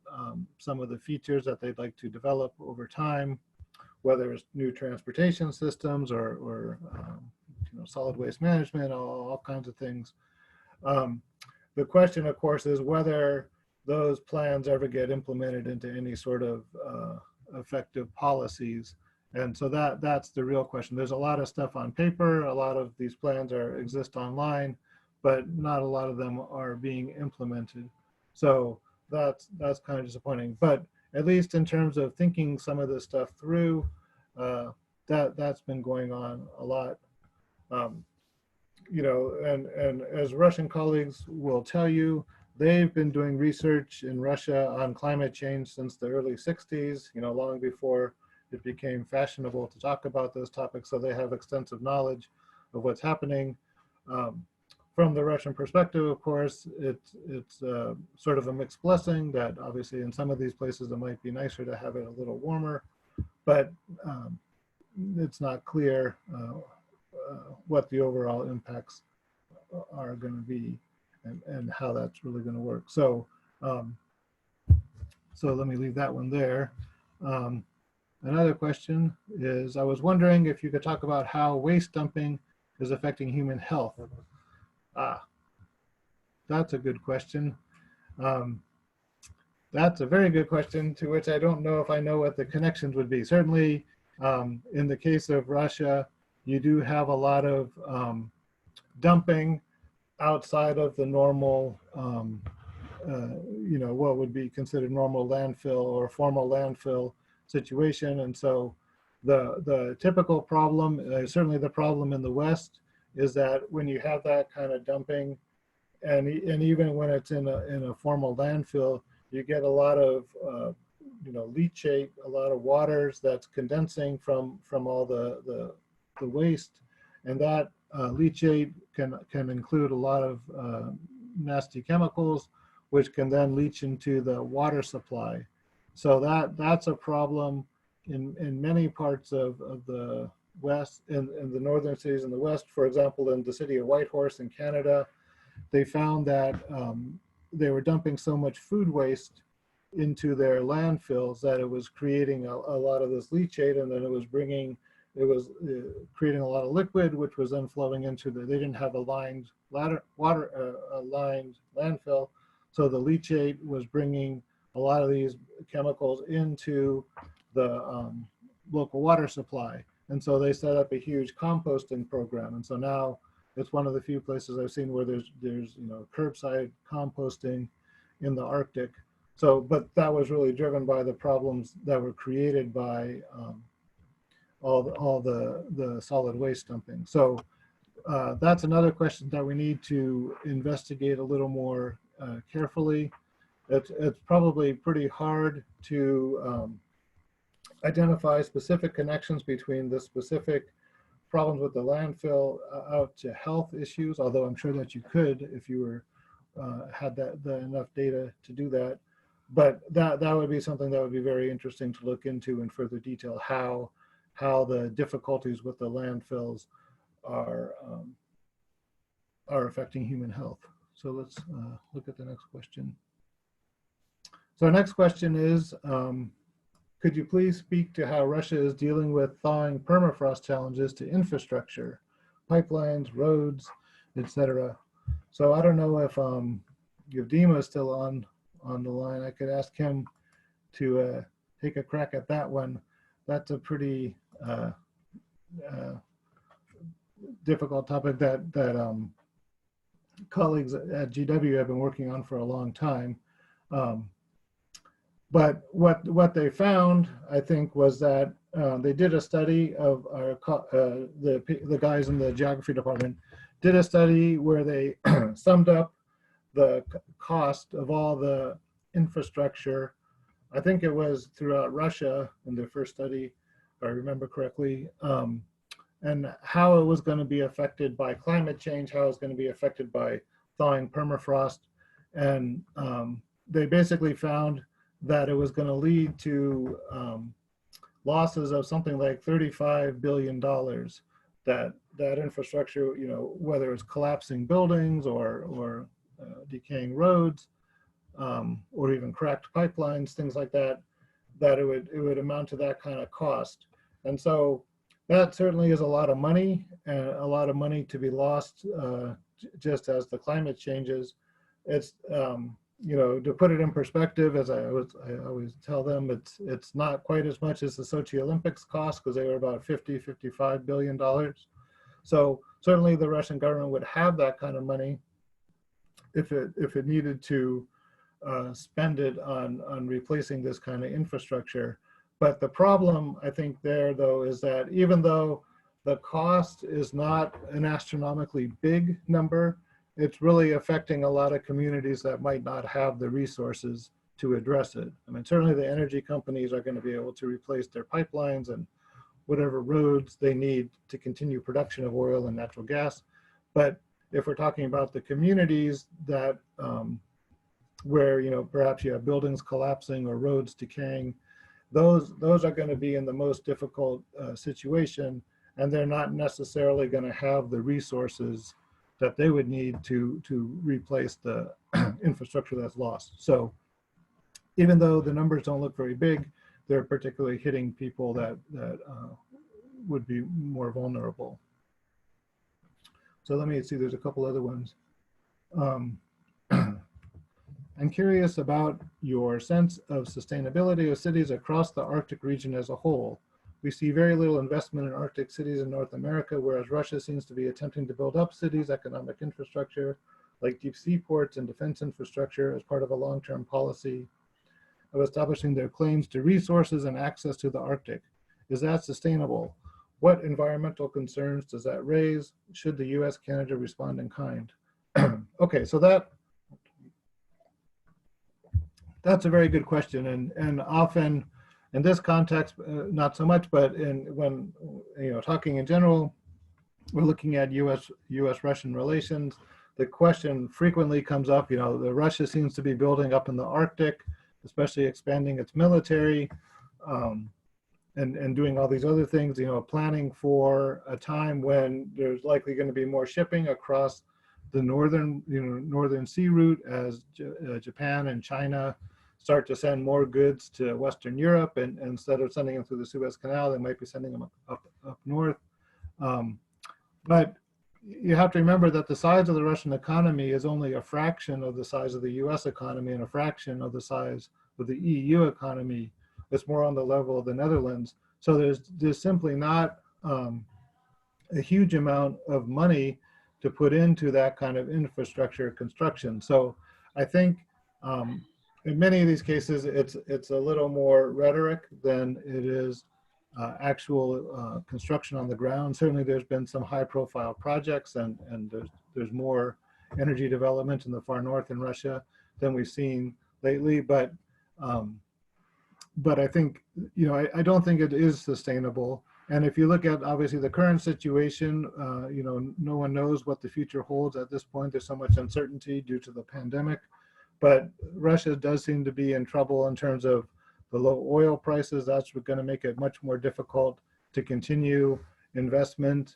some of the features that they'd like to develop over time, whether it's new transportation systems or solid waste management, all kinds of things. The question, of course, is whether those plans ever get implemented into any sort of effective policies. And so that's the real question. There's a lot of stuff on paper. A lot of these plans exist online, but not a lot of them are being implemented. So that's kind of disappointing. But at least in terms of thinking some of this stuff through, that's been going on a lot. You know, and as Russian colleagues will tell you, they've been doing research in Russia on climate change since the early 60s, you know, long before it became fashionable to talk about those topics. So they have extensive knowledge of what's happening. From the Russian perspective, of course, it's sort of a mixed blessing that obviously in some of these places it might be nicer to have it a little warmer, but it's not clear what the overall impacts are going to be and how that's really going to work. So, so let me leave that one there. Another question is, I was wondering if you could talk about how waste dumping is affecting human health. That's a good question. That's a very good question to which I don't know if I know what the connections would be. Certainly, in the case of Russia, you do have a lot of dumping outside of the normal, you know, what would be considered normal landfill or formal landfill situation. And so the typical problem, certainly the problem in the West, is that when you have that kind of dumping, and even when it's in a formal landfill, you get a lot of you know, leachate, a lot of waters that's condensing from all the waste, and that leachate can include a lot of nasty chemicals, which can then leach into the water supply. So that's a problem in many parts of the West, in the northern cities in the West. For example, in the city of Whitehorse in Canada, they found that they were dumping so much food waste into their landfills that it was creating a lot of this leachate, and then it was creating a lot of liquid, which was then flowing into they didn't have a lined lined landfill, so the leachate was bringing a lot of these chemicals into the local water supply. And so they set up a huge composting program. And so now it's one of the few places I've seen where there's you know, curbside composting in the Arctic. So, but that was really driven by the problems that were created by all the solid waste dumping. So that's another question that we need to investigate a little more carefully. It's probably pretty hard to identify specific connections between the specific problems with the landfill out to health issues, although I'm sure that you could if you were had enough data to do that. But that would be something that would be very interesting to look into in further detail, how the difficulties with the landfills are affecting human health. So let's look at the next question. So our next question is, could you please speak to how Russia is dealing with thawing permafrost challenges to infrastructure, pipelines, roads, etc.? So I don't know if Dima is still on the line. I could ask him to take a crack at that one. That's a pretty difficult topic that colleagues at GW have been working on for a long time. But what they found, I think, was that they did a study of the guys in the geography department did a study where they summed up the cost of all the infrastructure. I think it was throughout Russia in their first study, if I remember correctly, and how it was going to be affected by climate change, how it was going to be affected by thawing permafrost. And they basically found that it was going to lead to losses of something like $35 billion that infrastructure, you know, whether it's collapsing buildings or decaying roads, or even cracked pipelines, things like that, that it would amount to that kind of cost. And so that certainly is a lot of money, and a lot of money to be lost just as the climate changes. It's to put it in perspective, as I always tell them, it's not quite as much as the Sochi Olympics cost, because they were about $55 billion. So certainly the Russian government would have that kind of money if it needed to spend it on replacing this kind of infrastructure. But the problem, I think, there, though, is that even though the cost is not an astronomically big number, it's really affecting a lot of communities that might not have the resources to address it. I mean, certainly the energy companies are going to be able to replace their pipelines and whatever roads they need to continue production of oil and natural gas. But if we're talking about the communities that where perhaps you have buildings collapsing or roads decaying, those are going to be in the most difficult situation, and they're not necessarily going to have the resources that they would need to replace the infrastructure that's lost. So even though the numbers don't look very big, they're particularly hitting people that would be more vulnerable. So let me see, there's a couple other ones. I'm curious about your sense of sustainability of cities across the Arctic region as a whole. We see very little investment in Arctic cities in North America, whereas Russia seems to be attempting to build up cities' economic infrastructure, like deep sea ports and defense infrastructure, as part of a long-term policy of establishing their claims to resources and access to the Arctic. Is that sustainable? What environmental concerns does that raise? Should the US, Canada respond in kind? Okay, so that's a very good question, and often in this context, not so much, but when talking in general, we're looking at US-Russian relations. The question frequently comes up, the Russia seems to be building up in the Arctic, especially expanding its military, and doing all these other things, planning for a time when there's likely going to be more shipping across the northern sea route as Japan and China start to send more goods to Western Europe, and instead of sending them through the Suez Canal, they might be sending them up north. But you have to remember that the size of the Russian economy is only a fraction of the size of the US economy and a fraction of the size of the EU economy. It's more on the level of the Netherlands. So there's simply not a huge amount of money to put into that kind of infrastructure construction. So I think in many of these cases, it's a little more rhetoric than it is actual construction on the ground. Certainly there's been some high profile projects, and there's more energy development in the far north in Russia than we've seen lately. But I think, I don't think it is sustainable. And if you look at obviously the current situation, no one knows what the future holds at this point. There's so much uncertainty due to the pandemic. But Russia does seem to be in trouble in terms of the low oil prices. That's going to make it much more difficult to continue investment.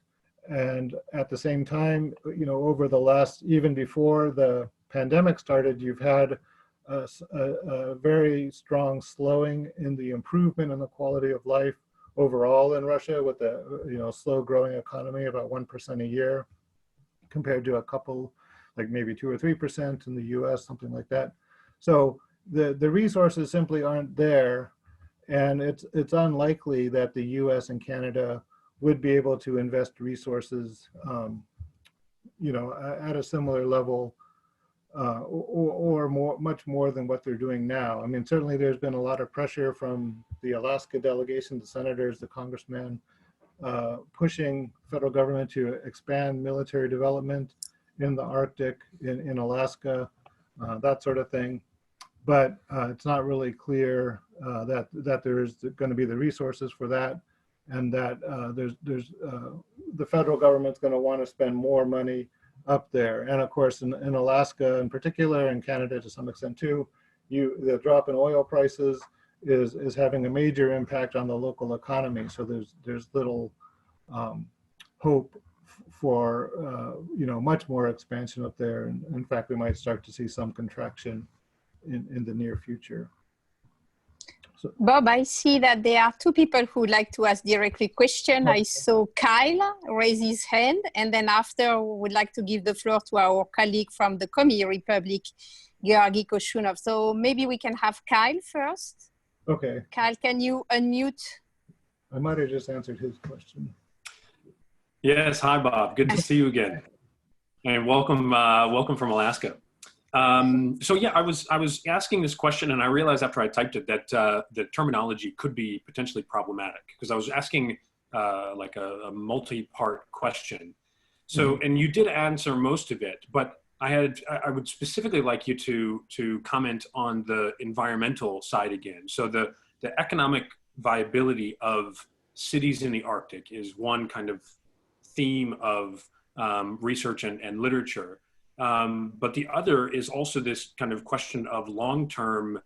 And at the same time, over the last, even before the pandemic started, you've had a very strong slowing in the improvement in the quality of life overall in Russia, with a slow growing economy, about 1% a year, compared to a couple, like maybe 2 or 3% in the US, something like that. So the resources simply aren't there, and it's unlikely that the US and Canada would be able to invest resources, at a similar level, or much more than what they're doing now. I mean, certainly there's been a lot of pressure from the Alaska delegation, the senators, the congressmen, pushing federal government to expand military development in the Arctic, in Alaska, that sort of thing. But it's not really clear that there is going to be the resources for that, and that the federal government's going to want to spend more money up there. And of course, in Alaska in particular, and Canada to some extent too, the drop in oil prices is having a major impact on the local economy. So there's little hope for much more expansion up there. And in fact, we might start to see some contraction in the near future. Bob, I see that there are two people who would like to ask directly question. I saw Kyle raise his hand, and then after would like to give the floor to our colleague from the Komi Republic, Georgi Koshunov. So maybe we can have Kyle first. Okay. Kyle, can you unmute? I might have just answered his question. Yes, hi Bob. Good to see you again, and welcome, welcome from Alaska. So yeah, I was asking this question, and I realized after I typed it that the terminology could be potentially problematic, because I was asking like a multi-part question. So, and you did answer most of it, but I would specifically like you to comment on the environmental side again. So the economic viability of cities in the Arctic is one kind of theme of research and literature. But the other is also this kind of question of long-term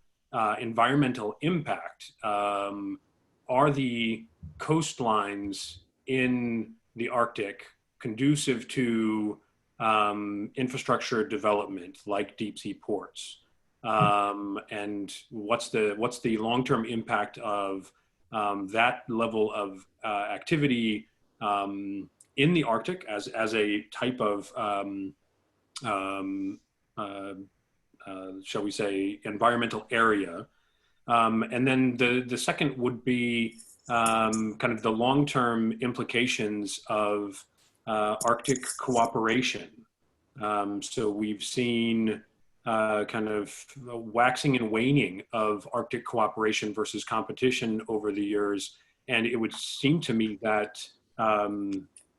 environmental impact. Are the coastlines in the Arctic conducive to infrastructure development like deep sea ports? And what's the long-term impact of that level of activity in the Arctic as a type of shall we say, environmental area. And then the second would be kind of the long-term implications of Arctic cooperation. So we've seen kind of waxing and waning of Arctic cooperation versus competition over the years. And it would seem to me that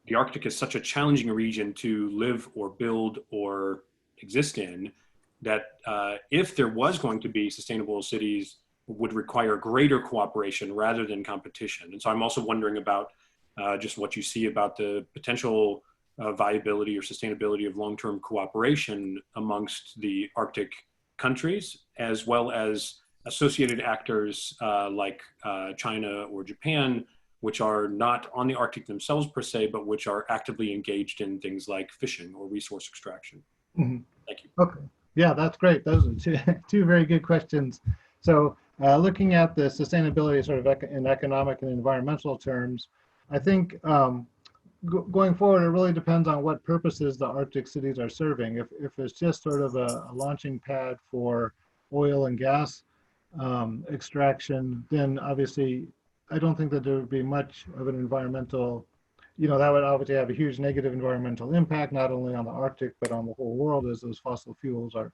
the Arctic is such a challenging region to live or build or exist in that if there was going to be sustainable cities, would require greater cooperation rather than competition. And so I'm also wondering about just what you see about the potential viability or sustainability of long-term cooperation amongst the Arctic countries, as well as associated actors like China or Japan, which are not on the Arctic themselves per se, but which are actively engaged in things like fishing or resource extraction. Mm-hmm. Thank you. Okay. Yeah, that's great. Those are two very good questions. So looking at the sustainability sort of in economic and environmental terms, I think going forward, it really depends on what purposes the Arctic cities are serving. If it's just sort of a launching pad for oil and gas extraction, then obviously I don't think that there would be much of an environmental, that would obviously have a huge negative environmental impact, not only on the Arctic, but on the whole world as those fossil fuels are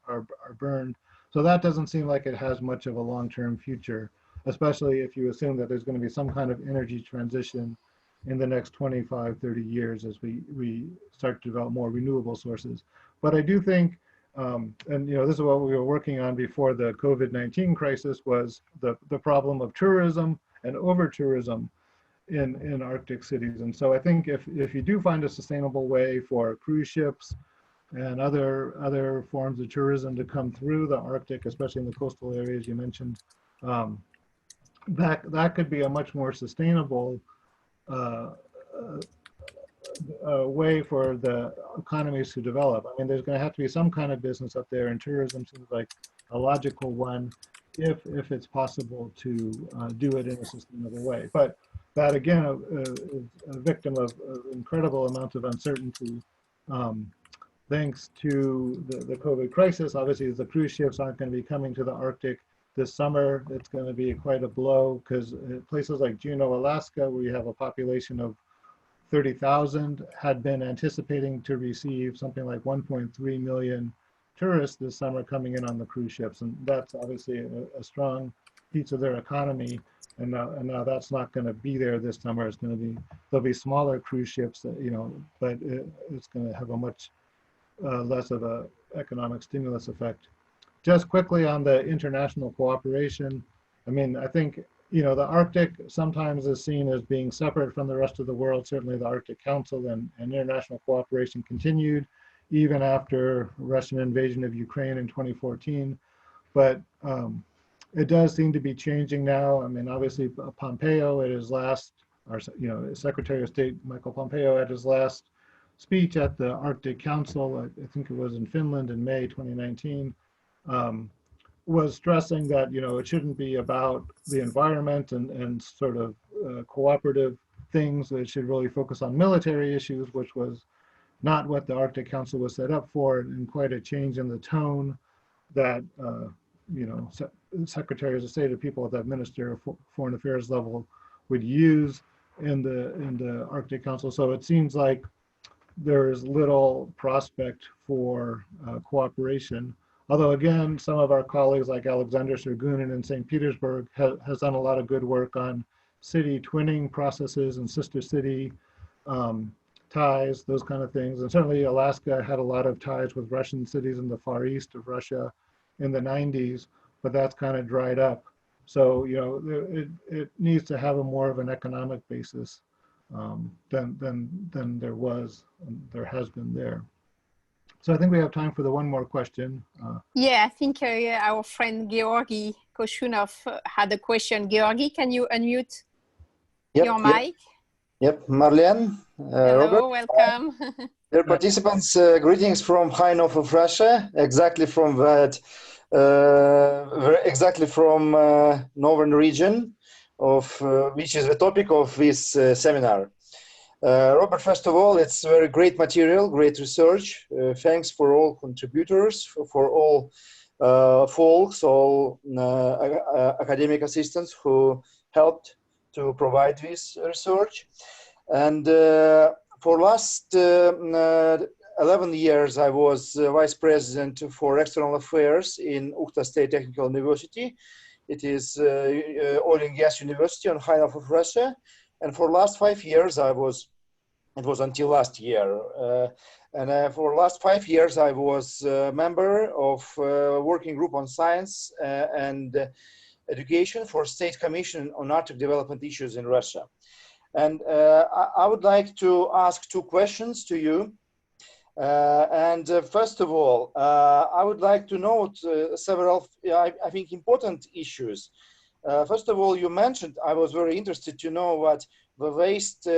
burned. So that doesn't seem like it has much of a long-term future, especially if you assume that there's going to be some kind of energy transition in the next 25, 30 years as we start to develop more renewable sources. But I do think, and this is what we were working on before the COVID-19 crisis, was the problem of tourism and over-tourism in Arctic cities. And so I think if you do find a sustainable way for cruise ships and other forms of tourism to come through the Arctic, especially in the coastal areas you mentioned, that could be a much more sustainable way for the economies to develop. I mean, there's going to have to be some kind of business up there, and tourism seems like a logical one if it's possible to do it in a sustainable way. But that again is a victim of incredible amounts of uncertainty. Thanks to the COVID crisis, obviously the cruise ships aren't going to be coming to the Arctic this summer. It's going to be quite a blow because places like Juneau, Alaska, where you have a population of 30,000, had been anticipating to receive something like 1.3 million tourists this summer coming in on the cruise ships. And that's obviously a strong piece of their economy. And now that's not going to be there this summer. It's going to be, there'll be smaller cruise ships, that, but it's going to have a much less of a economic stimulus effect. Just quickly on the international cooperation, I mean, I think, the Arctic sometimes is seen as being separate from the rest of the world. Certainly the Arctic Council and international cooperation continued even after Russian invasion of Ukraine in 2014. But it does seem to be changing now. I mean, obviously Pompeo at his last, Secretary of State Michael Pompeo at his last speech at the Arctic Council, I think it was in Finland in May 2019, was stressing that, it shouldn't be about the environment and sort of cooperative things. It should really focus on military issues, which was not what the Arctic Council was set up for, and quite a change in the tone that, secretaries of state or people at that Minister of Foreign Affairs level would use in the Arctic Council. So it seems like there is little prospect for cooperation. Although again, some of our colleagues like Alexander Sergunin in St. Petersburg has done a lot of good work on city twinning processes and sister city ties, those kind of things. And certainly Alaska had a lot of ties with Russian cities in the far east of Russia in the 90s, but that's kind of dried up. So, it needs to have a more of an economic basis than there was, and there has been there. So I think we have time for the one more question. Yeah, I think our friend Georgi Koshunov had a question. Georgi, can you unmute your mic? Yep, Marlene, Hello, Robert. welcome. Dear participants, greetings from high north of Russia, exactly from that, northern region of which is the topic of this seminar. Robert, first of all, it's very great material, great research. Thanks for all contributors, for all folks, all academic assistants who helped to provide this research. And for last 11 years, I was Vice President for External Affairs in Ukhta State Technical University. It is oil and gas university on high north of Russia. And for last 5 years, it was until last year. For last 5 years, I was a member of working group on science and education for State Commission on Arctic Development Issues in Russia. And I would like to ask two questions to you. First of all, I would like to note several, I think, important issues. First of all, you mentioned, I was very interested to know what the waste,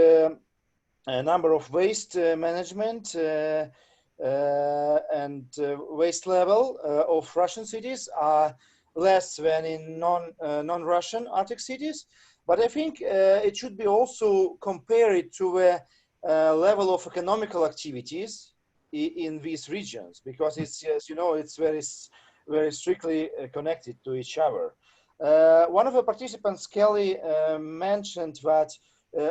number of waste management and waste level of Russian cities are less than in non-Russian Arctic cities. But I think it should be also compared to the level of economical activities in these regions, because it's, as you know, it's very strictly connected to each other. One of the participants, Kelly, mentioned that,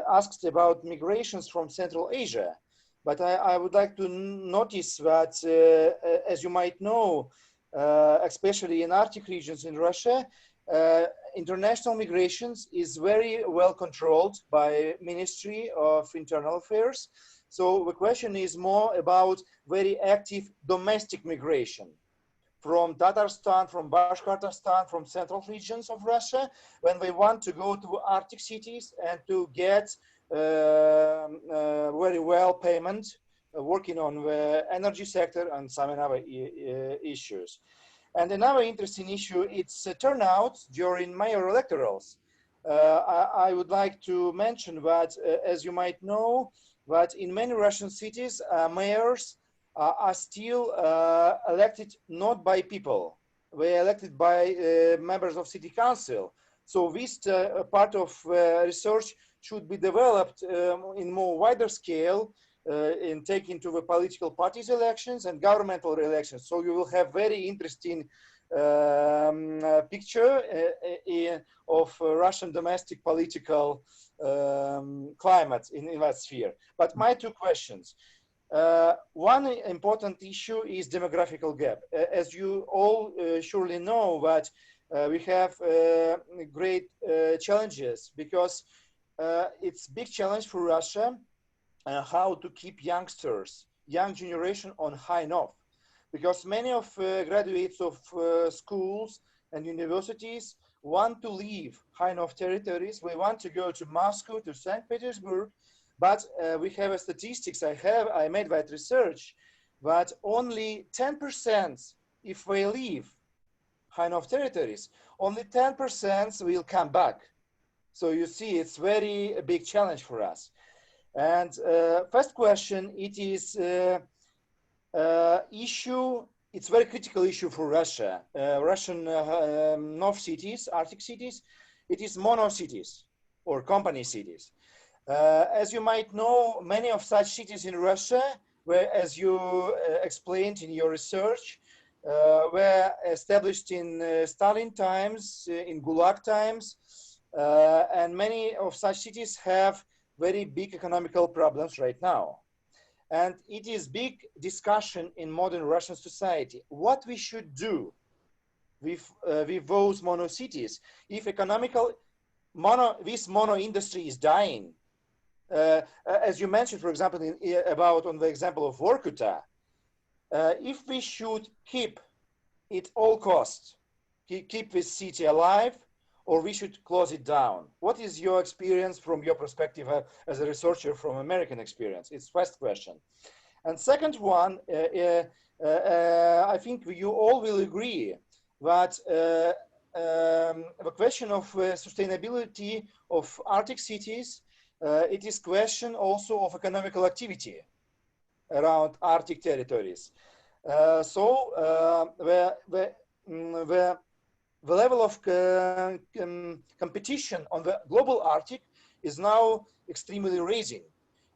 asked about migrations from Central Asia. But I would like to notice that, as you might know, especially in Arctic regions in Russia, international migrations is very well controlled by Ministry of Internal Affairs. So the question is more about very active domestic migration from Tatarstan, from Bashkortostan, from central regions of Russia, when they want to go to Arctic cities and to get very well payment, working on the energy sector and some other issues. And another interesting issue, it's turnout during mayor electorals. I would like to mention that, as you might know, that in many Russian cities, mayors are still elected not by people. They are elected by members of city council. So this part of research should be developed in more wider scale in taking to the political parties elections and governmental elections. So you will have very interesting picture of Russian domestic political climate in that sphere. But my two questions. One important issue is demographical gap. As you all surely know, that we have great challenges, because it's a big challenge for Russia how to keep youngsters, young generation on high north, because many of graduates of schools and universities want to leave high north territories. We want to go to Moscow, to St. Petersburg, but we have a statistics. I made that research that only 10%, if we leave high north territories, only 10% will come back. So you see, it's very a big challenge for us. And first question, it is issue it's a very critical issue for Russia. Russian North cities, Arctic cities, it is mono cities or company cities. As you might know, many of such cities in Russia, where, as you explained in your research, were established in Stalin times, in Gulag times, and many of such cities have very big economical problems right now. And it is big discussion in modern Russian society, what we should do with those mono cities if this mono industry is dying. As you mentioned, for example, on the example of Vorkuta, if we should keep it all costs, keep this city alive, or we should close it down. What is your experience from your perspective as a researcher from American experience? It's first question. And second one, I think you all will agree that the question of sustainability of Arctic cities, it is question also of economical activity around Arctic territories. The level of competition on the global Arctic is now extremely raising.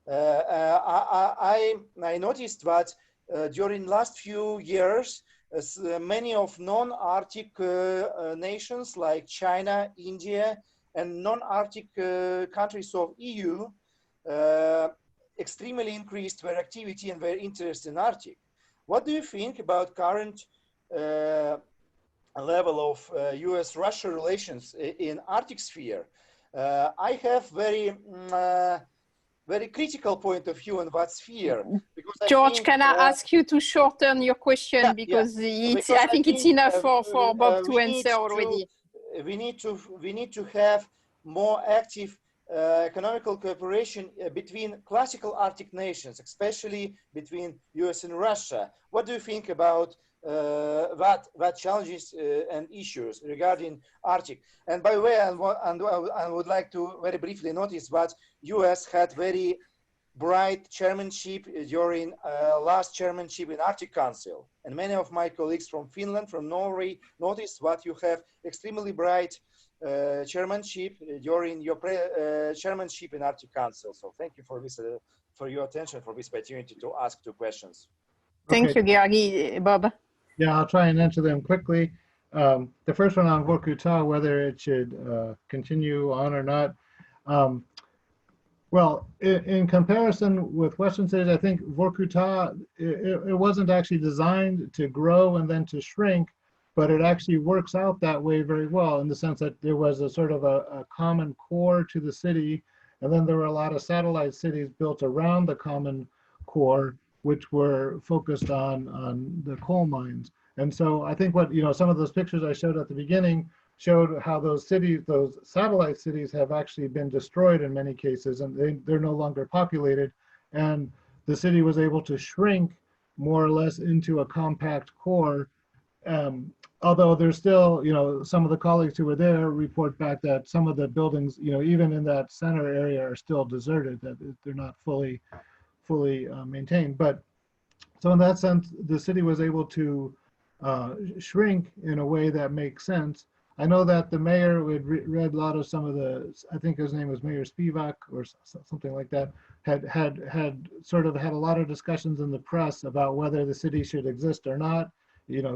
I noticed that during last few years, many of non-Arctic nations like China, India, and non-Arctic countries of EU extremely increased their activity and their interest in Arctic. What do you think about current level of US-Russia relations in Arctic sphere? I have very critical point of view on that sphere. Because George, can I ask you to shorten your question, because I think it's enough for Bob to answer already. We need to have more active economical cooperation between classical Arctic nations, especially between US and Russia. What do you think about that challenges and issues regarding Arctic? And by the way, I would like to very briefly notice that US had very bright chairmanship during last chairmanship in Arctic Council. And many of my colleagues from Finland, from Norway, noticed that you have extremely bright chairmanship during your chairmanship in Arctic Council. So thank you for this, for your attention, for this opportunity to ask 2 questions. Thank you, Georgi. Bob? Yeah, I'll try and answer them quickly. The first one on Vorkuta, whether it should continue on or not. Well, in comparison with Western cities, I think Vorkuta, it wasn't actually designed to grow and then to shrink, but it actually works out that way very well, in the sense that there was a sort of a common core to the city, and then there were a lot of satellite cities built around the common core, which were focused on the coal mines. And so I think what, some of those pictures I showed at the beginning showed how those cities, those satellite cities, have actually been destroyed in many cases, and they're no longer populated. And the city was able to shrink more or less into a compact core. Although there's still, some of the colleagues who were there report back that some of the buildings, even in that center area, are still deserted, that they're not fully maintained. But so in that sense, the city was able to shrink in a way that makes sense. I know that the mayor had read a lot of some of the, I think his name was Mayor Spivak or something like that, had sort of had a lot of discussions in the press about whether the city should exist or not,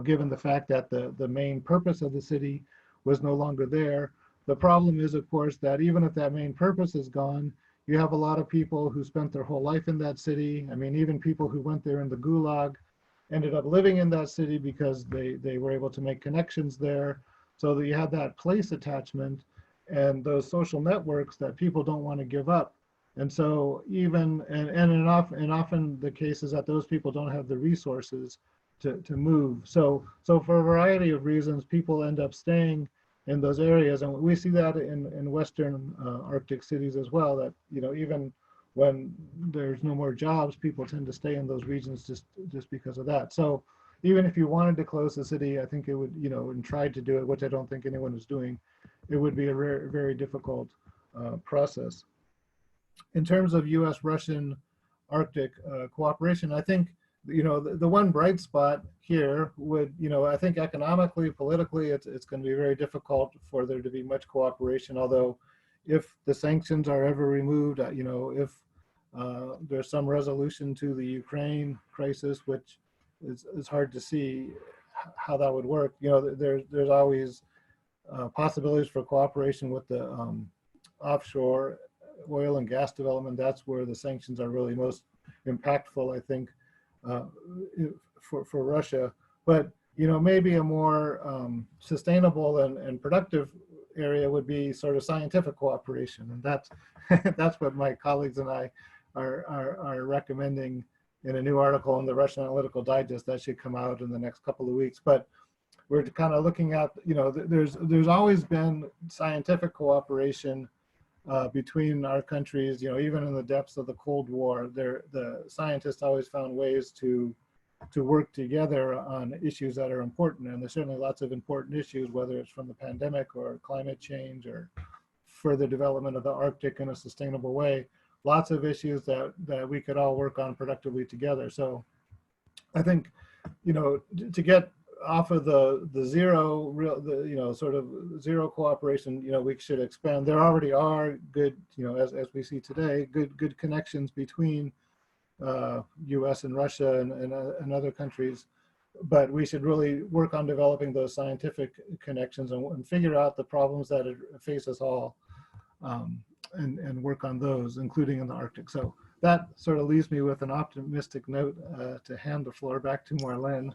given the fact that the main purpose of the city was no longer there. The problem is, of course, that even if that main purpose is gone, you have a lot of people who spent their whole life in that city. I mean, even people who went there in the Gulag ended up living in that city because they were able to make connections there. So that you have that place attachment and those social networks that people don't want to give up. And so often the case is that those people don't have the resources to move. So for a variety of reasons, people end up staying in those areas. And we see that in Western Arctic cities as well, that, even when there's no more jobs, people tend to stay in those regions just because of that. So even if you wanted to close the city, I think it would, and tried to do it, which I don't think anyone is doing, it would be a very, very difficult process. In terms of US-Russian Arctic cooperation, I think you know, the one bright spot here would, you know, I think economically, politically, it's going to be very difficult for there to be much cooperation. Although, if the sanctions are ever removed, you know, if there's some resolution to the Ukraine crisis, which is hard to see how that would work. You know, there's always possibilities for cooperation with the offshore oil and gas development. That's where the sanctions are really most impactful, I think, for Russia. But, you know, maybe a more sustainable and productive area would be sort of scientific cooperation, and that's that's what my colleagues and I are recommending in a new article in the Russian Analytical Digest that should come out in the next couple of weeks. But we're kind of looking at, you know, there's always been scientific cooperation between our countries. You know, even in the depths of the Cold War, the scientists always found ways to work together on issues that are important. And there's certainly lots of important issues, whether it's from the pandemic or climate change or further development of the Arctic in a sustainable way. Lots of issues that we could all work on productively together. So I think, you know, to get off of the zero, you know, sort of zero cooperation, you know, we should expand. There already are good, you know, as we see today, good connections between US and Russia and other countries, but we should really work on developing those scientific connections and figure out the problems that face us all, and work on those, including in the Arctic. So that sort of leaves me with an optimistic note to hand the floor back to Marlene.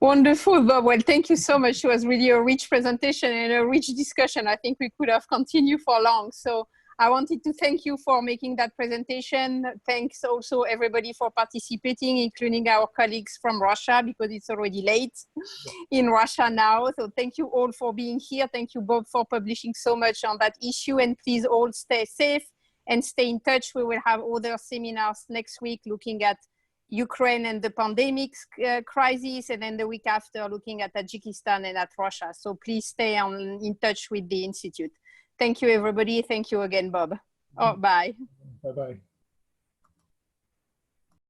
Wonderful, Bob. Well, thank you so much. It was really a rich presentation and a rich discussion. I think we could have continued for long. So I wanted to thank you for making that presentation. Thanks also everybody for participating, including our colleagues from Russia, because it's already late in Russia now. So thank you all for being here. Thank you, Bob, for publishing so much on that issue. And please all stay safe and stay in touch. We will have other seminars next week looking at Ukraine and the pandemic crisis, and then the week after looking at Tajikistan and at Russia. So please stay in touch with the Institute. Thank you, everybody. Thank you again, Bob. Oh, bye. Bye-bye.